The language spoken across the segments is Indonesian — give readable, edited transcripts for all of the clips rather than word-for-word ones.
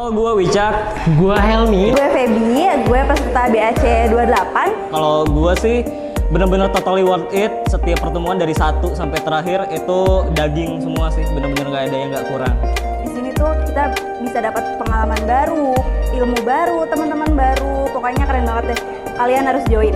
Halo, gue Wicak. Gua Helmi. Gue Feby, gue peserta BAC 28. Kalau gue sih bener-bener totally worth it. Setiap pertemuan dari 1 sampai terakhir itu daging semua sih. Bener-bener nggak ada yang nggak kurang. Di sini tuh kita bisa dapat pengalaman baru, ilmu baru, teman-teman baru. Pokoknya keren banget deh. Kalian harus join.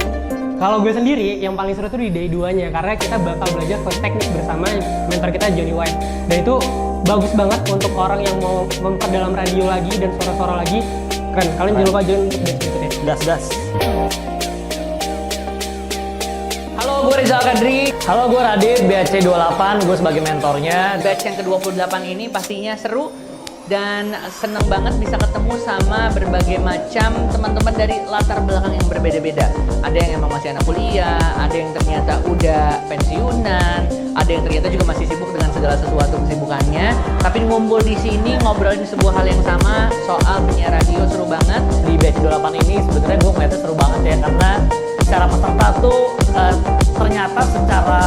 Kalau gue sendiri yang paling seru tuh di day 2-nya karena kita bakal belajar flight teknik bersama mentor kita Johnny White. Dan itu bagus banget untuk orang yang mau memperdalam radio lagi dan suara-suara lagi. Keren. Kalian jangan lupa join untuk batch berikutnya. Gas. Halo, gue Rizal Kadri. Halo, gue Radit, BAC 28. Gue sebagai mentornya. Batch yang ke-28 ini pastinya seru dan seneng banget bisa ketemu sama berbagai macam teman-teman dari latar belakang yang berbeda-beda. Ada yang emang masih anak kuliah, ada yang ternyata udah pensiunan, ada yang ternyata juga masih sibuk dengan segala sesuatu kesibukannya. Tapi ngumpul di sini ngobrolin sebuah hal yang sama soal penyiar radio seru banget. Di BAC 28 ini sebenarnya gue ngeliatnya seru banget ya, karena secara peserta tuh ternyata secara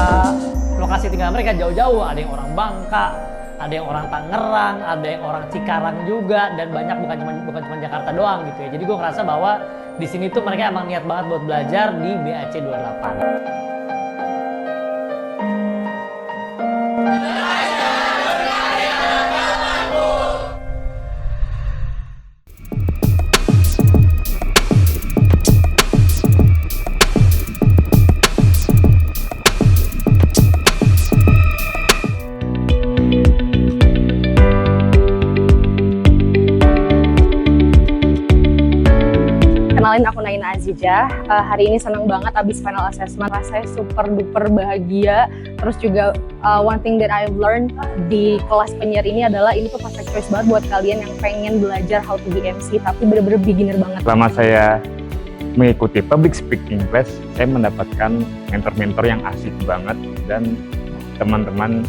lokasi tinggal mereka jauh-jauh. Ada yang orang Bangka, ada yang orang Tangerang, ada yang orang Cikarang juga, dan banyak bukan cuma Jakarta doang gitu ya. Jadi gue ngerasa bahwa di sini tuh mereka emang niat banget buat belajar di BAC 28. Kenalin, aku Naina Azijah. Hari ini senang banget abis final assessment. Rasanya super duper bahagia. Terus juga one thing that I've learned di kelas penyiar ini adalah ini tuh perfect choice banget buat kalian yang pengen belajar how to be MC tapi bener-bener beginner banget. Selama saya mengikuti public speaking class, saya mendapatkan mentor-mentor yang asik banget dan teman-teman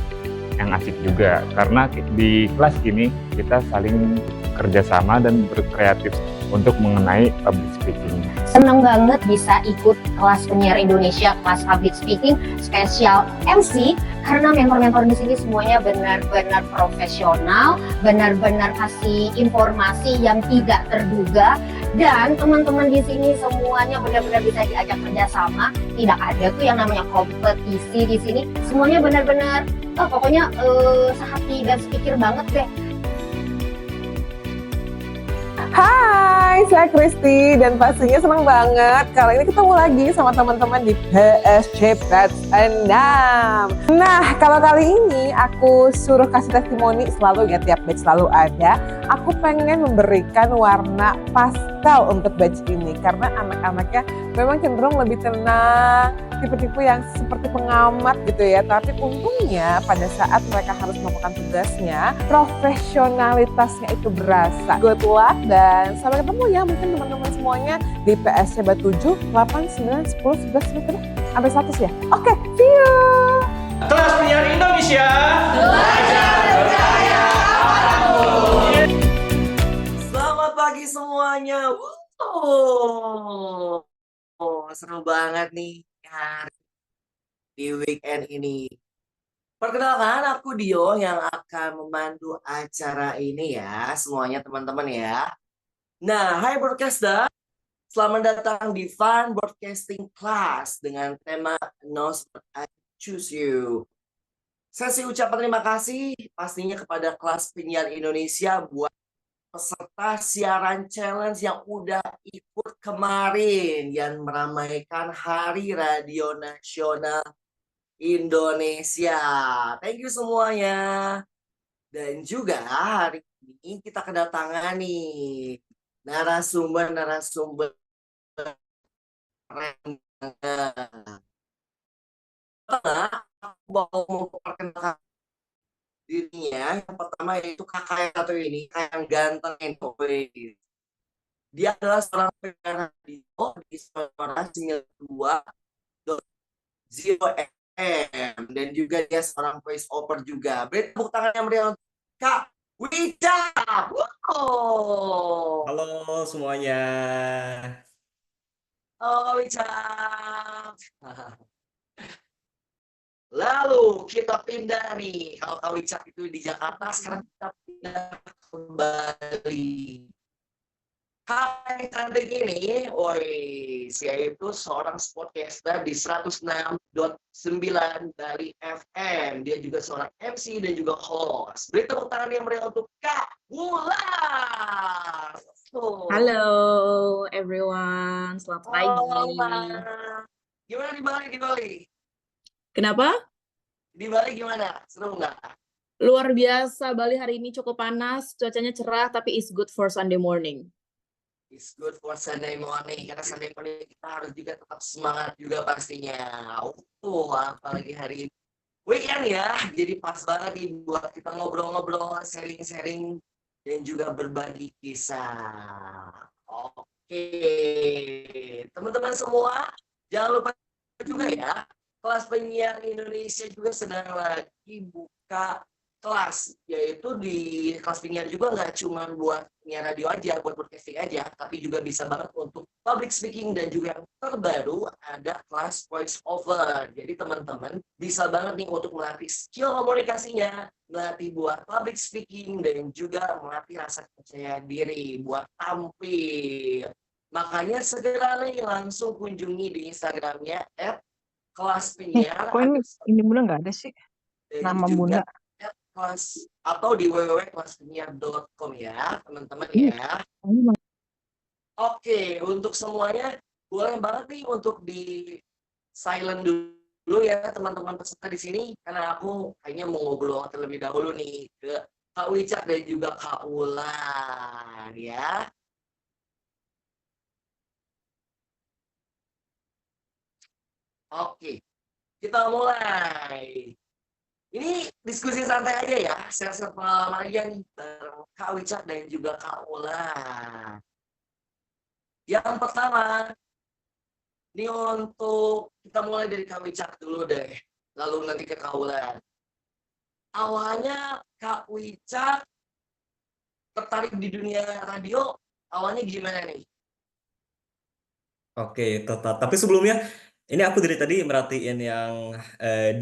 yang asik juga. Karena di kelas ini kita saling kerjasama dan berkreatif untuk mengenai public speaking. Senang banget bisa ikut kelas penyiar Indonesia, kelas public speaking, spesial MC, karena mentor-mentor di sini semuanya benar-benar profesional, benar-benar kasih informasi yang tidak terduga, dan teman-teman di sini semuanya benar-benar bisa diajak kerjasama. Tidak ada tuh yang namanya kompetisi di sini. Semuanya benar-benar, pokoknya sehati dan sepikir banget deh. Hai, saya Kristi dan pastinya senang banget kali ini ketemu lagi sama teman-teman di BAC Batch 6. Nah, kalau kali ini aku suruh kasih testimoni selalu ya, tiap batch selalu ada. Aku pengen memberikan warna pastel untuk batch ini karena anak-anaknya memang cenderung lebih tenang, tipe-tipe yang seperti pengamat gitu ya. Tapi untungnya pada saat mereka harus melakukan tugasnya, profesionalitasnya itu berasa. Good luck dan sampai ketemu ya mungkin teman-teman semuanya di PSC 7, 8, 9, 10, 11, 12, sampai 100 ya. Oke, see you! Kelas Penyiar Indonesia. Belajar berkarya apapun. Selamat pagi semuanya. Seru banget nih hari di weekend ini. Perkenalkan, aku Dio yang akan memandu acara ini ya, semuanya teman-teman ya. Nah, hai broadcaster, selamat datang di Fun Broadcasting Class dengan tema Knows What I Choose You. Sesi ucapan terima kasih pastinya kepada kelas penyiar Indonesia buat peserta siaran challenge yang udah ikut kemarin yang meramaikan Hari Radio Nasional Indonesia. Thank you semuanya. Dan juga hari ini kita kedatangan nih narasumber keren. Aku mau memperkenalkan dirinya. Yang pertama yaitu kakak yang satu ini, kakak yang ganteng ini. Dia adalah seorang penyiar radio di suara 92.0 FM dan juga dia seorang voice over juga. Beri tepuk tangan yang meriah untuk Kak Wicak. Halo semuanya. Halo Wicak. Lalu kita pindah nih. Kalau Kak Wicak itu di Jakarta, sekarang kita pindah kembali. Hai cantik ini, woi, yaitu seorang sportcaster di 106.9 Bali FM. Dia juga seorang MC dan juga host. Beri tepuk tangan yang meriah untuk Kak Wulan. Halo everyone, selamat pagi. Gimana di Bali, di Bali? Kenapa? Di Bali gimana? Seru nggak? Luar biasa, Bali hari ini cukup panas, cuacanya cerah, tapi it's good for Sunday morning. It's good for Sunday morning, karena Sunday morning kita harus juga tetap semangat juga pastinya. Apalagi hari ini weekend ya, jadi pas banget nih buat kita ngobrol-ngobrol, sharing-sharing, dan juga berbagi kisah. Oke, teman-teman semua, jangan lupa juga ya, kelas penyiar Indonesia juga sedang lagi buka kelas, yaitu di kelas penyiar juga nggak cuma buat penyiar radio aja, buat broadcasting aja, tapi juga bisa banget untuk public speaking, dan juga yang terbaru ada kelas voice over. Jadi teman-teman bisa banget nih untuk melatih skill komunikasinya, melatih buat public speaking, dan juga melatih rasa percaya diri buat tampil. Makanya segera nih langsung kunjungi di Instagramnya @kelaspenyiar. Kok ini Bunda nggak ada sih nama Bunda? Kelas atau di www.kelaspenyiar.com ya teman-teman ya. Oke, untuk semuanya boleh banget nih untuk di silent dulu ya teman-teman peserta di sini, karena aku kayaknya mau ngobrol terlebih dahulu nih ke Kak Wicak dan juga Kak Wulan ya. Oke, kita mulai. Ini diskusi santai aja ya, share-share pengalaman aja nih bareng Kak Wicak dan juga Kak Wulan. Yang pertama, ini untuk kita mulai dari Kak Wicak dulu deh, lalu nanti ke Kak Wulan. Awalnya Kak Wicak tertarik di dunia radio, awalnya gimana nih? Oke, tapi sebelumnya ini aku dari tadi merhatiin yang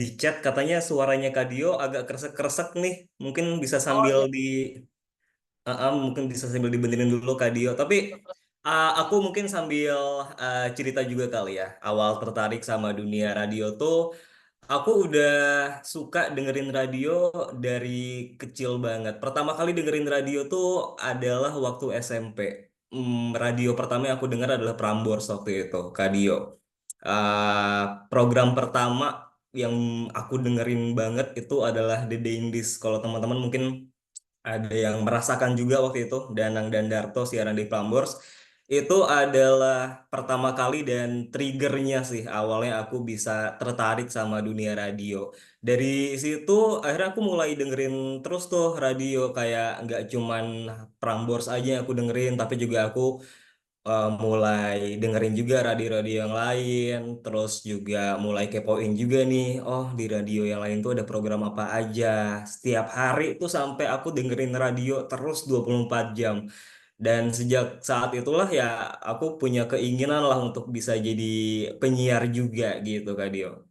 di chat katanya suaranya Kak Dio agak kresek-kresek nih. Mungkin bisa sambil mungkin bisa sambil dibenerin dulu Kak Dio. Tapi aku mungkin sambil cerita juga kali ya. Awal tertarik sama dunia radio tuh aku udah suka dengerin radio dari kecil banget. Pertama kali dengerin radio tuh adalah waktu SMP. Radio pertama yang aku dengar adalah Prambors waktu itu, Kak Dio. Program pertama yang aku dengerin banget itu adalah The Daindies. Kalau teman-teman mungkin ada yang merasakan juga waktu itu, Danang dan Darto siaran di Prambors. Itu adalah pertama kali dan triggernya sih awalnya aku bisa tertarik sama dunia radio. Dari situ akhirnya aku mulai dengerin terus tuh radio, kayak nggak cuman Prambors aja yang aku dengerin, tapi juga aku mulai dengerin juga radio-radio yang lain, terus juga mulai kepoin juga nih, oh di radio yang lain tuh ada program apa aja. Setiap hari tuh sampai aku dengerin radio terus 24 jam. Dan sejak saat itulah ya aku punya keinginan lah untuk bisa jadi penyiar juga gitu Kak Dio.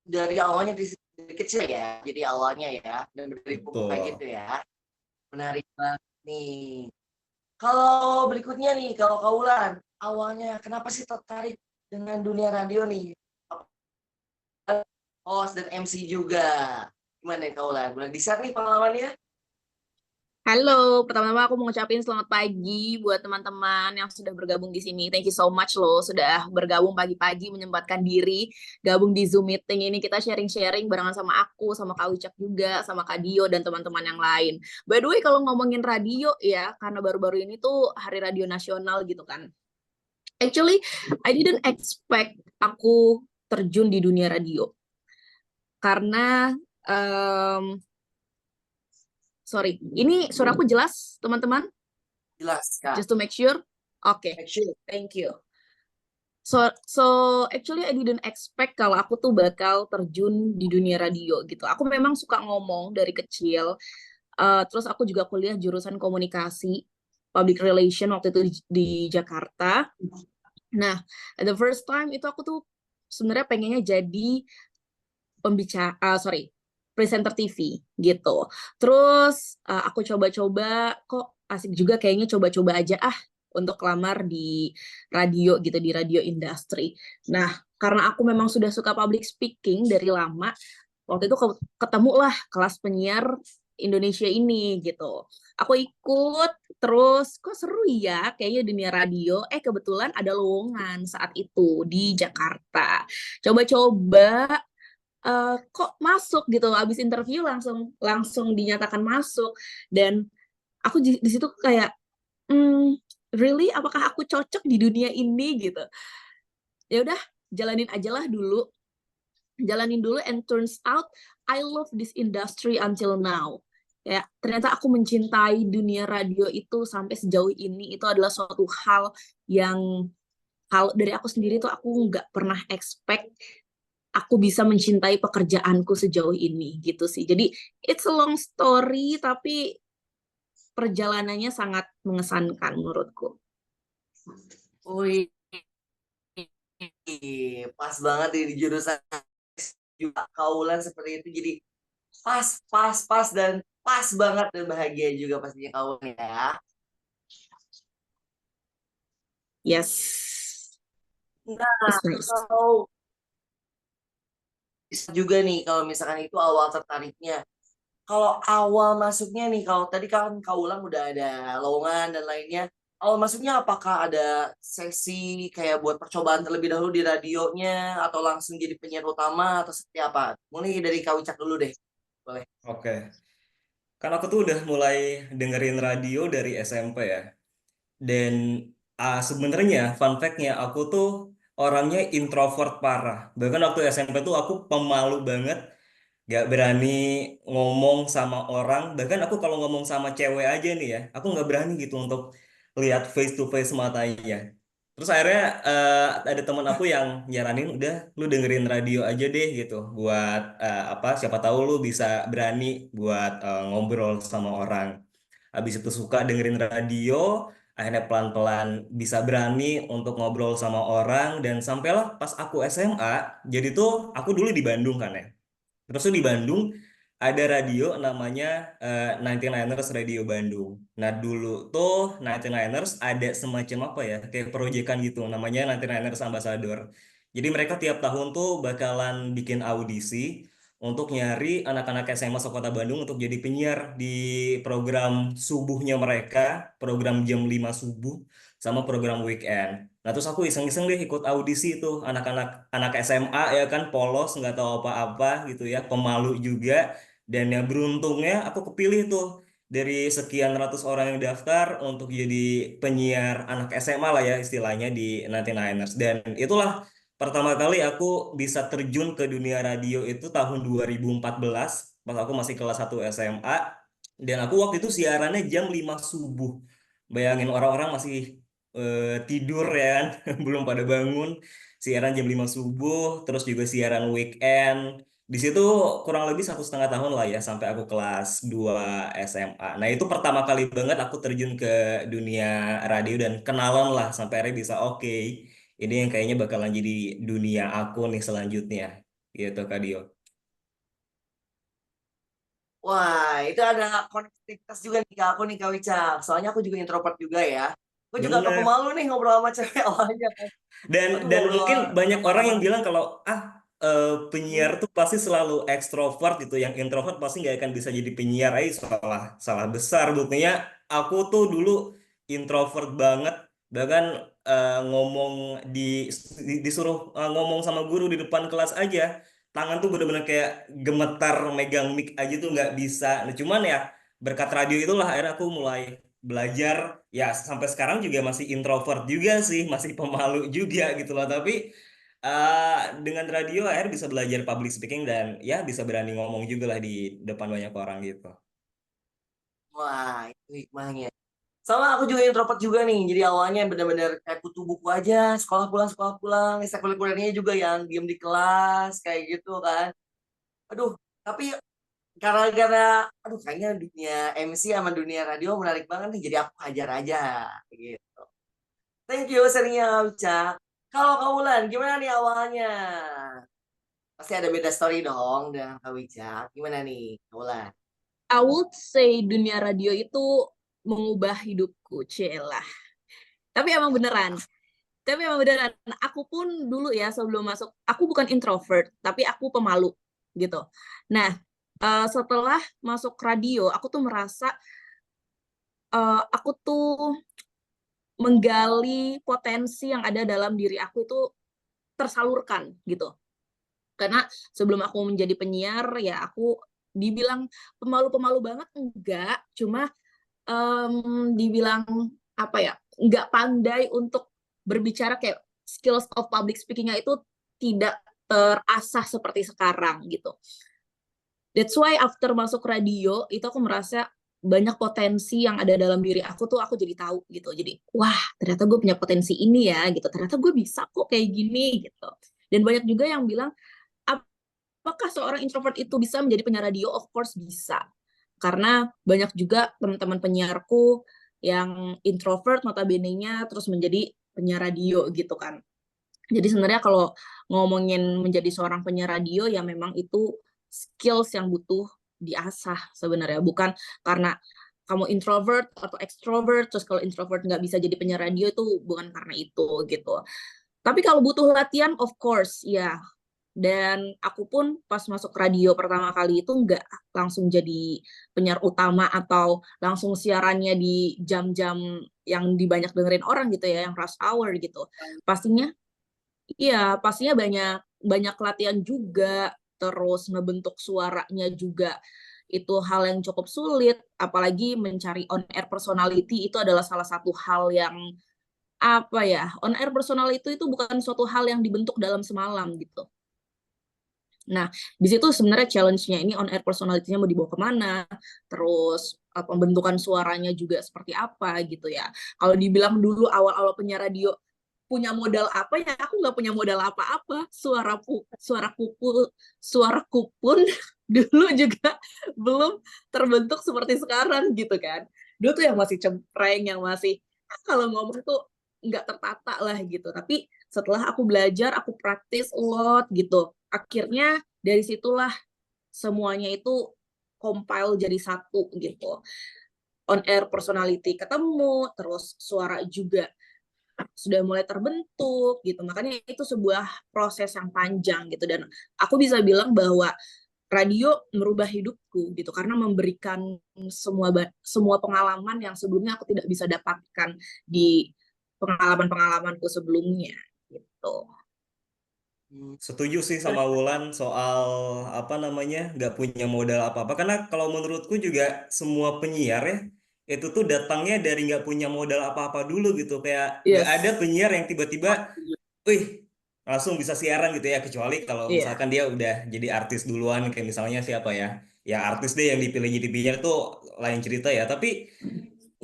Dari awalnya dari kecil ya, jadi awalnya ya, dan dari pupuk kayak gitu ya. Menarik banget nih. Kalau berikutnya nih, kalau Kak Wulan, awalnya kenapa sih tertarik dengan dunia radio nih? Host dan MC juga. Gimana Kak Wulan? Boleh di-share nih pengalamannya? Halo, pertama-tama aku mau ngucapin selamat pagi buat teman-teman yang sudah bergabung di sini. Thank you so much loh sudah bergabung pagi-pagi, menyempatkan diri gabung di Zoom meeting ini. Kita sharing-sharing barengan sama aku, sama Kak Wicak juga, sama Kak Dio dan teman-teman yang lain. By the way, kalau ngomongin radio ya, karena baru-baru ini tuh Hari Radio Nasional gitu kan. Actually, I didn't expect aku terjun di dunia radio. Karena sorry, ini suaraku jelas, teman-teman? Jelas, Kak. Just to make sure? Oke, thank you. So actually I didn't expect kalau aku tuh bakal terjun di dunia radio gitu. Aku memang suka ngomong dari kecil. Terus aku juga kuliah jurusan komunikasi, public relation waktu itu di Jakarta. Nah, the first time itu aku tuh sebenarnya pengennya jadi presenter TV gitu. Terus aku coba-coba kok asik juga kayaknya coba-coba aja untuk lamar di radio gitu, di radio industri. Nah, karena aku memang sudah suka public speaking dari lama, waktu itu ketemulah kelas penyiar Indonesia ini gitu. Aku ikut, terus kok seru ya kayaknya dunia radio. Kebetulan ada lowongan saat itu di Jakarta. Coba-coba kok masuk gitu. Habis interview langsung dinyatakan masuk, dan aku di situ kayak really apakah aku cocok di dunia ini gitu. Ya udah, jalanin aja lah dulu. Jalanin dulu, and turns out I love this industry until now. Ya, ternyata aku mencintai dunia radio itu sampai sejauh ini. Itu adalah suatu hal yang kalau dari aku sendiri tuh aku nggak pernah expect aku bisa mencintai pekerjaanku sejauh ini gitu sih. Jadi it's a long story, tapi perjalanannya sangat mengesankan menurutku. Wih, pas banget nih di jurusan juga kaulan seperti itu, jadi pas dan pas banget dan bahagia juga pastinya kaulan ya. Yes. Nah, It's nice. kalau bisa juga nih kalau misalkan itu awal tertariknya. Kalau awal masuknya nih, kalau tadi kan kaulan udah ada lowongan dan lainnya. Awal masuknya apakah ada sesi kayak buat percobaan terlebih dahulu di radionya atau langsung jadi penyiar utama atau seperti apa? Mulai dari Kak Wicak dulu deh. Boleh. Oke. Kan aku tuh udah mulai dengerin radio dari SMP ya. Dan sebenarnya fun fact-nya aku tuh orangnya introvert parah. Bahkan waktu SMP tuh aku pemalu banget, gak berani ngomong sama orang. Bahkan aku kalau ngomong sama cewek aja nih ya, aku nggak berani gitu untuk lihat face to face matanya. Terus akhirnya ada teman aku yang nyaranin, udah lu dengerin radio aja deh gitu, buat apa? Siapa tahu lu bisa berani buat ngobrol sama orang. Habis itu suka dengerin radio, akhirnya pelan-pelan bisa berani untuk ngobrol sama orang, dan sampailah pas aku SMA. Jadi tuh aku dulu di Bandung kan ya. Terus tuh di Bandung ada radio namanya 99ers Radio Bandung. Nah dulu tuh 99ers ada semacam apa ya, kayak proyekan gitu namanya 99ers Ambassador. Jadi mereka tiap tahun tuh bakalan bikin audisi untuk nyari anak-anak SMA sekota Bandung untuk jadi penyiar di program subuhnya mereka, program jam 5 subuh, sama program weekend. Nah terus aku iseng-iseng deh ikut audisi itu, anak SMA ya kan, polos nggak tahu apa-apa gitu ya, pemalu juga, dan yang beruntungnya aku kepilih tuh dari sekian ratus orang yang daftar untuk jadi penyiar anak SMA lah ya istilahnya di 99ers. Dan itulah pertama kali aku bisa terjun ke dunia radio itu tahun 2014 pas aku masih kelas 1 SMA, dan aku waktu itu siarannya jam 5 subuh. Bayangin orang-orang masih tidur ya kan, belum pada bangun, siaran jam 5 subuh, terus juga siaran weekend. Di situ kurang lebih 1,5 tahun lah ya sampai aku kelas 2 SMA. Nah itu pertama kali banget aku terjun ke dunia radio dan kenalan lah sampai akhirnya bisa oke, ini yang kayaknya bakalan jadi dunia aku nih selanjutnya gitu Kak Dio. Wah, itu ada konektivitas juga nih Kak aku nih Kak Wicak. Soalnya aku juga introvert juga ya. Aku juga agak Bener. pemalu nih ngobrol sama cewek awalnya kan. Aduh, Dan ngobrol mungkin banyak sama orang teman. yang bilang kalau penyiar tuh pasti selalu ekstrovert gitu, yang introvert pasti nggak akan bisa jadi penyiar. Salah salah besar. Buktinya aku tuh dulu introvert banget, bahkan ngomong disuruh ngomong sama guru di depan kelas aja, tangan tuh bener-bener kayak gemetar megang mic aja tuh nggak bisa. Nah cuman ya berkat radio itulah akhirnya aku mulai belajar, ya sampai sekarang juga masih introvert juga sih, masih pemalu juga gitu loh, tapi dengan radio akhirnya bisa belajar public speaking dan ya bisa berani ngomong juga lah di depan banyak orang gitu. Wah, itu hikmahnya. Sama aku juga introvert juga nih. Jadi awalnya benar-benar kayak kutu buku aja, sekolah pulang, ekstrakurikulernya juga yang diem di kelas kayak gitu kan. Aduh, tapi karena aduh kayaknya dunia MC sama dunia radio menarik banget nih. Jadi aku hajar aja gitu. Thank you sharingnya Uca. Kalau Kaulan gimana nih awalnya? Pasti ada beda story dong dengan Kak Wicak. Gimana nih, Kaulan? I would say dunia radio itu mengubah hidupku, celah. Tapi emang beneran. Tapi emang beneran. Aku pun dulu ya sebelum masuk, aku bukan introvert, tapi aku pemalu gitu. Nah, setelah masuk radio, aku tuh merasa aku tuh menggali potensi yang ada dalam diri aku itu tersalurkan gitu. Karena sebelum aku menjadi penyiar ya aku dibilang pemalu-pemalu banget enggak, cuma dibilang apa ya, nggak pandai untuk berbicara, kayak skills of public speaking-nya itu tidak terasah seperti sekarang gitu. That's why after masuk radio itu aku merasa banyak potensi yang ada dalam diri aku tuh aku jadi tahu gitu. Jadi wah, ternyata gue punya potensi ini ya gitu. Ternyata gue bisa kok kayak gini gitu. Dan banyak juga yang bilang, apakah seorang introvert itu bisa menjadi penyiar radio? Of course bisa. Karena banyak juga teman-teman penyiarku yang introvert notabene-nya terus menjadi penyiar radio gitu kan. Jadi sebenarnya kalau ngomongin menjadi seorang penyiar radio ya memang itu skills yang butuh diasah sebenarnya. Bukan karena kamu introvert atau extrovert, terus kalau introvert nggak bisa jadi penyiar radio itu bukan karena itu gitu. Tapi kalau butuh latihan, of course, ya. Dan aku pun pas masuk radio pertama kali itu nggak langsung jadi penyiar utama atau langsung siarannya di jam-jam yang dibanyak dengerin orang gitu ya, yang rush hour gitu. Pastinya, iya, pastinya banyak banyak latihan juga, terus ngebentuk suaranya juga itu hal yang cukup sulit, apalagi mencari on air personality itu adalah salah satu hal yang apa ya, on air personality itu bukan suatu hal yang dibentuk dalam semalam gitu. Nah, di situ sebenarnya challenge-nya ini on air personality-nya mau dibawa kemana, terus pembentukan suaranya juga seperti apa gitu ya. Kalau dibilang dulu awal-awal penyiar radio punya modal apa ya, aku nggak punya modal apa-apa. Suaraku pun dulu juga belum terbentuk seperti sekarang gitu kan. Dulu tuh yang masih cempreng, yang masih kalau ngomong tuh nggak tertata lah gitu. Tapi setelah aku belajar, aku praktis a lot gitu. Akhirnya dari situlah semuanya itu compile jadi satu gitu. On air personality ketemu, terus suara juga sudah mulai terbentuk gitu. Makanya itu sebuah proses yang panjang gitu, dan aku bisa bilang bahwa radio merubah hidupku gitu karena memberikan semua pengalaman yang sebelumnya aku tidak bisa dapatkan di pengalaman-pengalamanku sebelumnya gitu. Setuju sih sama Wulan soal apa namanya nggak punya modal apa-apa, karena kalau menurutku juga semua penyiar ya itu tuh datangnya dari nggak punya modal apa-apa dulu gitu, kayak nggak ada Yes. penyiar yang tiba-tiba wih langsung bisa siaran gitu ya, kecuali kalau Iya. misalkan dia udah jadi artis duluan, kayak misalnya siapa ya, ya artis deh yang dipilih jadi penyiar tuh lain cerita ya. Tapi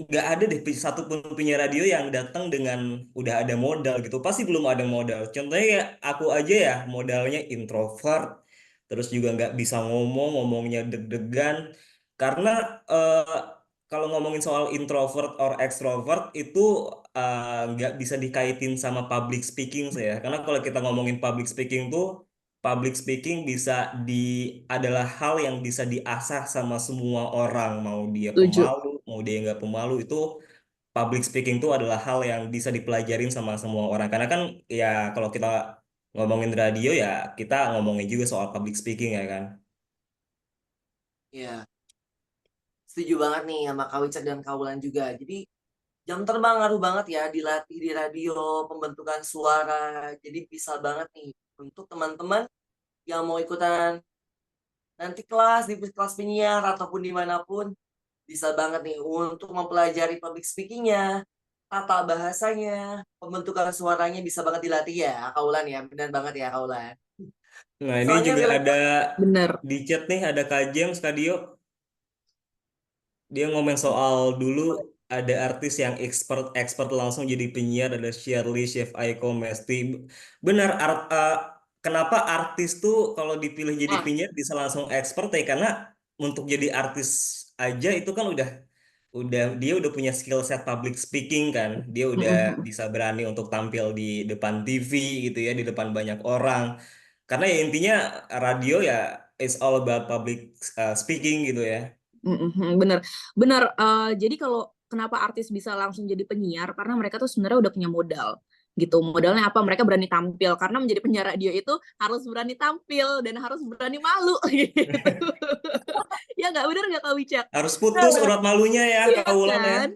nggak ada deh satu pun penyiar radio yang datang dengan udah ada modal gitu, pasti belum ada modal. Contohnya ya aku aja ya, modalnya introvert, terus juga nggak bisa ngomongnya deg-degan, karena eh, kalau ngomongin soal introvert or extrovert itu nggak bisa dikaitin sama public speaking saya. Karena kalau kita ngomongin public speaking tuh, public speaking bisa di adalah hal yang bisa diasah sama semua orang, mau dia Setuju. pemalu, mau dia nggak pemalu, itu public speaking tuh adalah hal yang bisa dipelajarin sama semua orang. Karena kan ya kalau kita ngomongin radio ya kita ngomongin juga soal public speaking ya kan. Ya, setuju banget nih sama Kak Wicak dan Kak Wulan juga. Jadi jam terbang ngaruh banget ya, dilatih di radio, pembentukan suara. Jadi bisa banget nih untuk teman-teman yang mau ikutan nanti kelas di kelas penyiar ataupun dimanapun, bisa banget nih untuk mempelajari public speakingnya, tata bahasanya, pembentukan suaranya bisa banget dilatih ya, Kaulan ya, benar banget ya Kaulan. Nah ini Soalnya juga relate ada Bener. di chat nih, ada Kak James, Kak Dio, dia ngomong soal dulu ada artis yang expert expert langsung jadi penyiar, ada Shirley, Chef Aiko, Mesti. Benar, kenapa artis tuh kalau dipilih jadi Ah. penyiar bisa langsung expert ya? Karena untuk jadi artis aja itu kan udah dia udah punya skill set public speaking kan. Dia udah bisa berani untuk tampil di depan TV gitu ya, di depan banyak orang. Karena ya intinya radio ya is all about public speaking gitu ya. Bener, bener. Jadi kalau kenapa artis bisa langsung jadi penyiar, karena mereka tuh sebenarnya udah punya modal gitu. Modalnya apa? Mereka berani tampil. Karena menjadi penyiar radio itu harus berani tampil dan harus berani malu gitu. Ya nggak, bener nggak Kak Wicak? Harus putus Nah, urat malunya ya iya Kak Wulan ya. kan?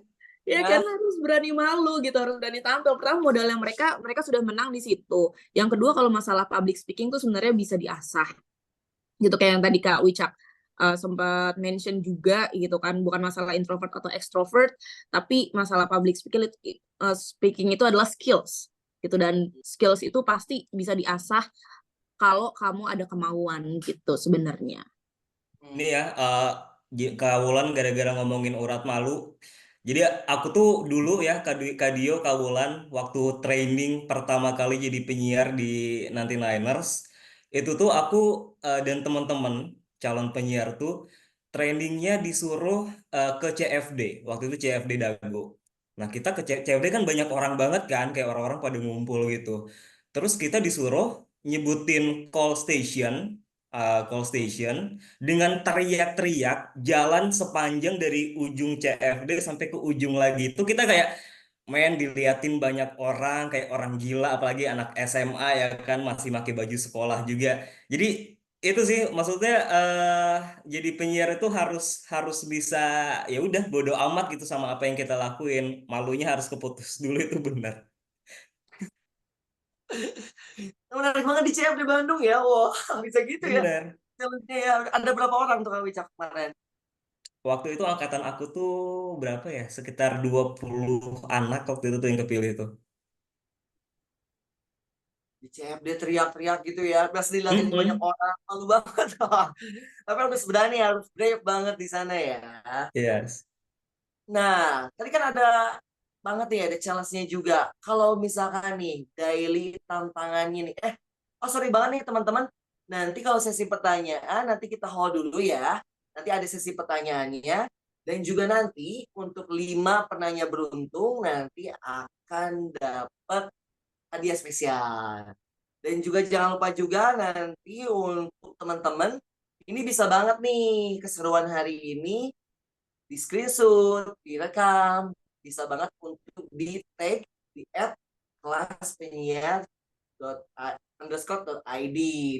Ya kan, harus berani malu gitu, harus berani tampil. Pertama modalnya mereka sudah menang di situ. Yang kedua kalau masalah public speaking tuh sebenarnya bisa diasah gitu, kayak yang tadi Kak Wicak sempat mention juga gitu kan, bukan masalah introvert atau extrovert, tapi masalah public speaking itu adalah skills gitu, dan skills itu pasti bisa diasah kalau kamu ada kemauan gitu sebenarnya. Ini ya, Kak Wulan gara-gara ngomongin urat malu. Jadi aku tuh dulu ya, Kadio, Kak Wulan, waktu training pertama kali jadi penyiar di 99ers, itu tuh aku dan teman-teman calon penyiar tuh trainingnya disuruh ke CFD. Waktu itu CFD Dago. Nah kita ke CFD kan banyak orang banget kan, kayak orang-orang pada ngumpul gitu. Terus kita disuruh nyebutin call station dengan teriak-teriak jalan sepanjang dari ujung CFD sampai ke ujung lagi. Itu kita kayak main diliatin banyak orang kayak orang gila, apalagi anak SMA ya kan, masih pakai baju sekolah juga. Jadi itu sih maksudnya, jadi penyiar itu harus harus bisa ya udah bodo amat gitu sama apa yang kita lakuin. Malunya harus keputus dulu, itu benar. Menarik banget di CFD Bandung ya. Wah, bisa gitu ya. Benar. Challenge-nya ya. Ada berapa orang tuh Kak Wicak kemarin? Waktu itu angkatan aku tuh berapa ya? Sekitar 20 anak waktu itu tuh yang kepilih tuh. Di CFD teriak-teriak gitu ya. Pas dilihatin banyak orang, malu banget. Tapi harus berani, harus brave banget di sana ya. Yes. Nah, tadi kan ada banget nih, ada challenge-nya juga. Kalau misalkan nih, daily tantangannya nih. Sorry banget nih teman-teman. Nanti kalau sesi pertanyaan, nanti kita hold dulu ya. Nanti ada sesi pertanyaannya. Dan juga nanti untuk 5 penanya beruntung, nanti akan dapat hadiah spesial. Dan juga jangan lupa juga nanti untuk teman-teman, ini bisa banget nih keseruan hari ini di screenshot, direkam, bisa banget untuk di tag di @kelaspenyiar_id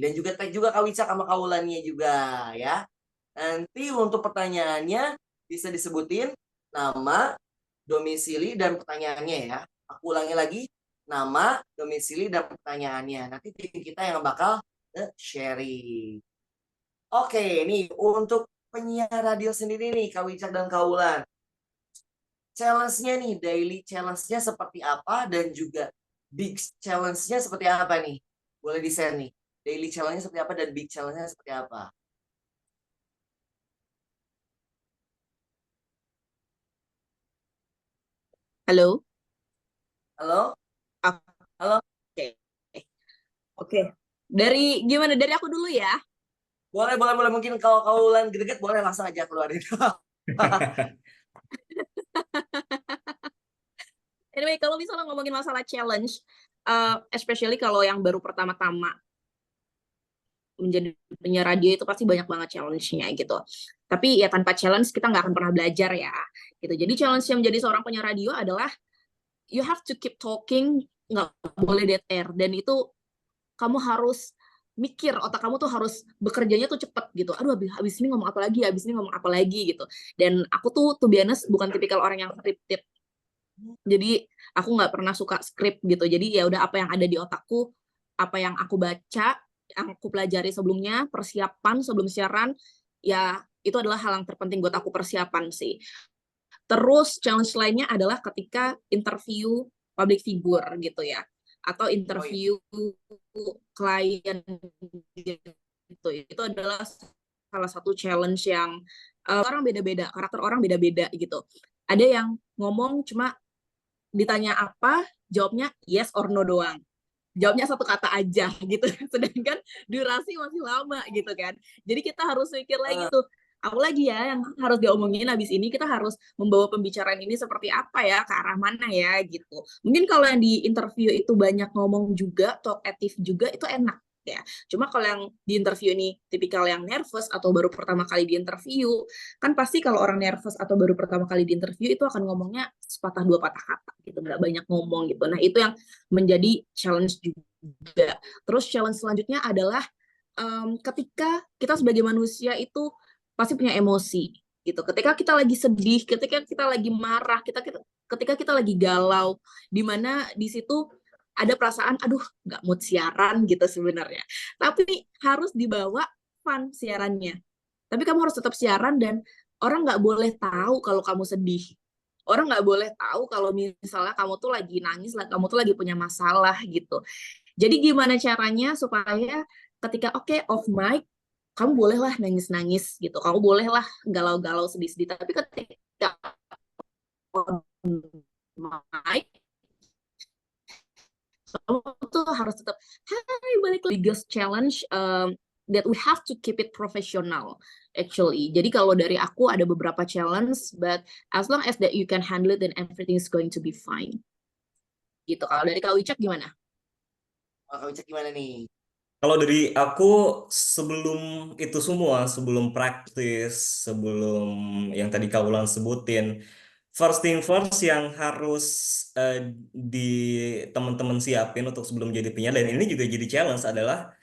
dan juga tag juga Kak Wicak sama Kak Wulannya juga ya. Nanti untuk pertanyaannya bisa disebutin nama, domisili, dan pertanyaannya ya. Aku ulangi lagi, nama, domisili, dan pertanyaannya. Nanti tim kita yang bakal sharing. Oke, nih untuk penyiar radio sendiri nih, Kak Wicak dan Kak Wulan. Challenge-nya nih, daily challenge-nya seperti apa, dan juga big challenge-nya seperti apa nih? Boleh di-share nih. Daily challenge-nya seperti apa dan big challenge-nya seperti apa? Halo? Halo? Ah, Halo? Oke. Oke. Gimana? Dari aku dulu ya. Boleh. Mungkin kalau Kak Wulan greget, boleh langsung aja keluarin. Anyway, kalau misalnya ngomongin masalah challenge, especially kalau yang baru pertama-tama menjadi penyiar radio itu pasti banyak banget challenge-nya gitu. Tapi ya tanpa challenge kita nggak akan pernah belajar ya. Gitu. Jadi challenge yang menjadi seorang penyiar radio adalah you have to keep talking, nggak boleh dead air. Dan itu kamu harus mikir, otak kamu tuh harus bekerjanya tuh cepet gitu. Aduh, habis ini ngomong apa lagi, habis ini ngomong apa lagi gitu. Dan aku tuh to be honest bukan tipikal orang yang scripted. Jadi aku nggak pernah suka skrip gitu. Jadi ya udah apa yang ada di otakku, apa yang aku baca, yang aku pelajari sebelumnya, persiapan sebelum siaran, ya itu adalah hal yang terpenting buat aku, persiapan sih. Terus challenge lainnya adalah ketika interview public figure gitu ya, atau interview klien gitu. Itu adalah salah satu challenge yang orang beda-beda, karakter orang beda-beda gitu. Ada yang ngomong cuma ditanya apa, jawabnya yes or no doang. Jawabnya satu kata aja gitu. Sedangkan durasi masih lama gitu kan. Jadi kita harus mikir lagi tuh, apa lagi ya yang harus diomongin habis ini, kita harus membawa pembicaraan ini seperti apa ya, ke arah mana ya gitu. Mungkin kalau yang di interview itu banyak ngomong juga, talkative juga, itu enak. ya. Cuma kalau yang di interview ini tipikal yang nervous atau baru pertama kali di interview, kan pasti kalau orang nervous atau baru pertama kali di interview itu akan ngomongnya sepatah dua patah kata gitu, nggak banyak ngomong gitu. Nah itu yang menjadi challenge juga. Terus challenge selanjutnya adalah ketika kita sebagai manusia itu pasti punya emosi gitu. Ketika kita lagi sedih, ketika kita lagi marah, ketika kita lagi galau, di mana di situ ada perasaan, aduh, nggak mood siaran gitu sebenarnya. Tapi harus dibawa fun siarannya. Tapi kamu harus tetap siaran dan orang nggak boleh tahu kalau kamu sedih. Orang nggak boleh tahu kalau misalnya kamu tuh lagi nangis, kamu tuh lagi punya masalah gitu. Jadi gimana caranya supaya ketika off mic, kamu bolehlah nangis-nangis gitu, kamu bolehlah galau-galau, sedih-sedih, tapi ketika on mic, kamu tuh harus tetap, hai, balik lagi. Biggest challenge that we have to keep it professional, actually. Jadi kalau dari aku ada beberapa challenge, but as long as that you can handle it, then everything is going to be fine. Gitu. Kalau dari Kak Wicak gimana? Kak Wicak gimana nih? Kalau dari aku sebelum itu semua, sebelum praktis, sebelum yang tadi Kak Wulan sebutin, first thing first yang harus di teman-teman siapin untuk sebelum jadi penyiar, dan ini juga jadi challenge, adalah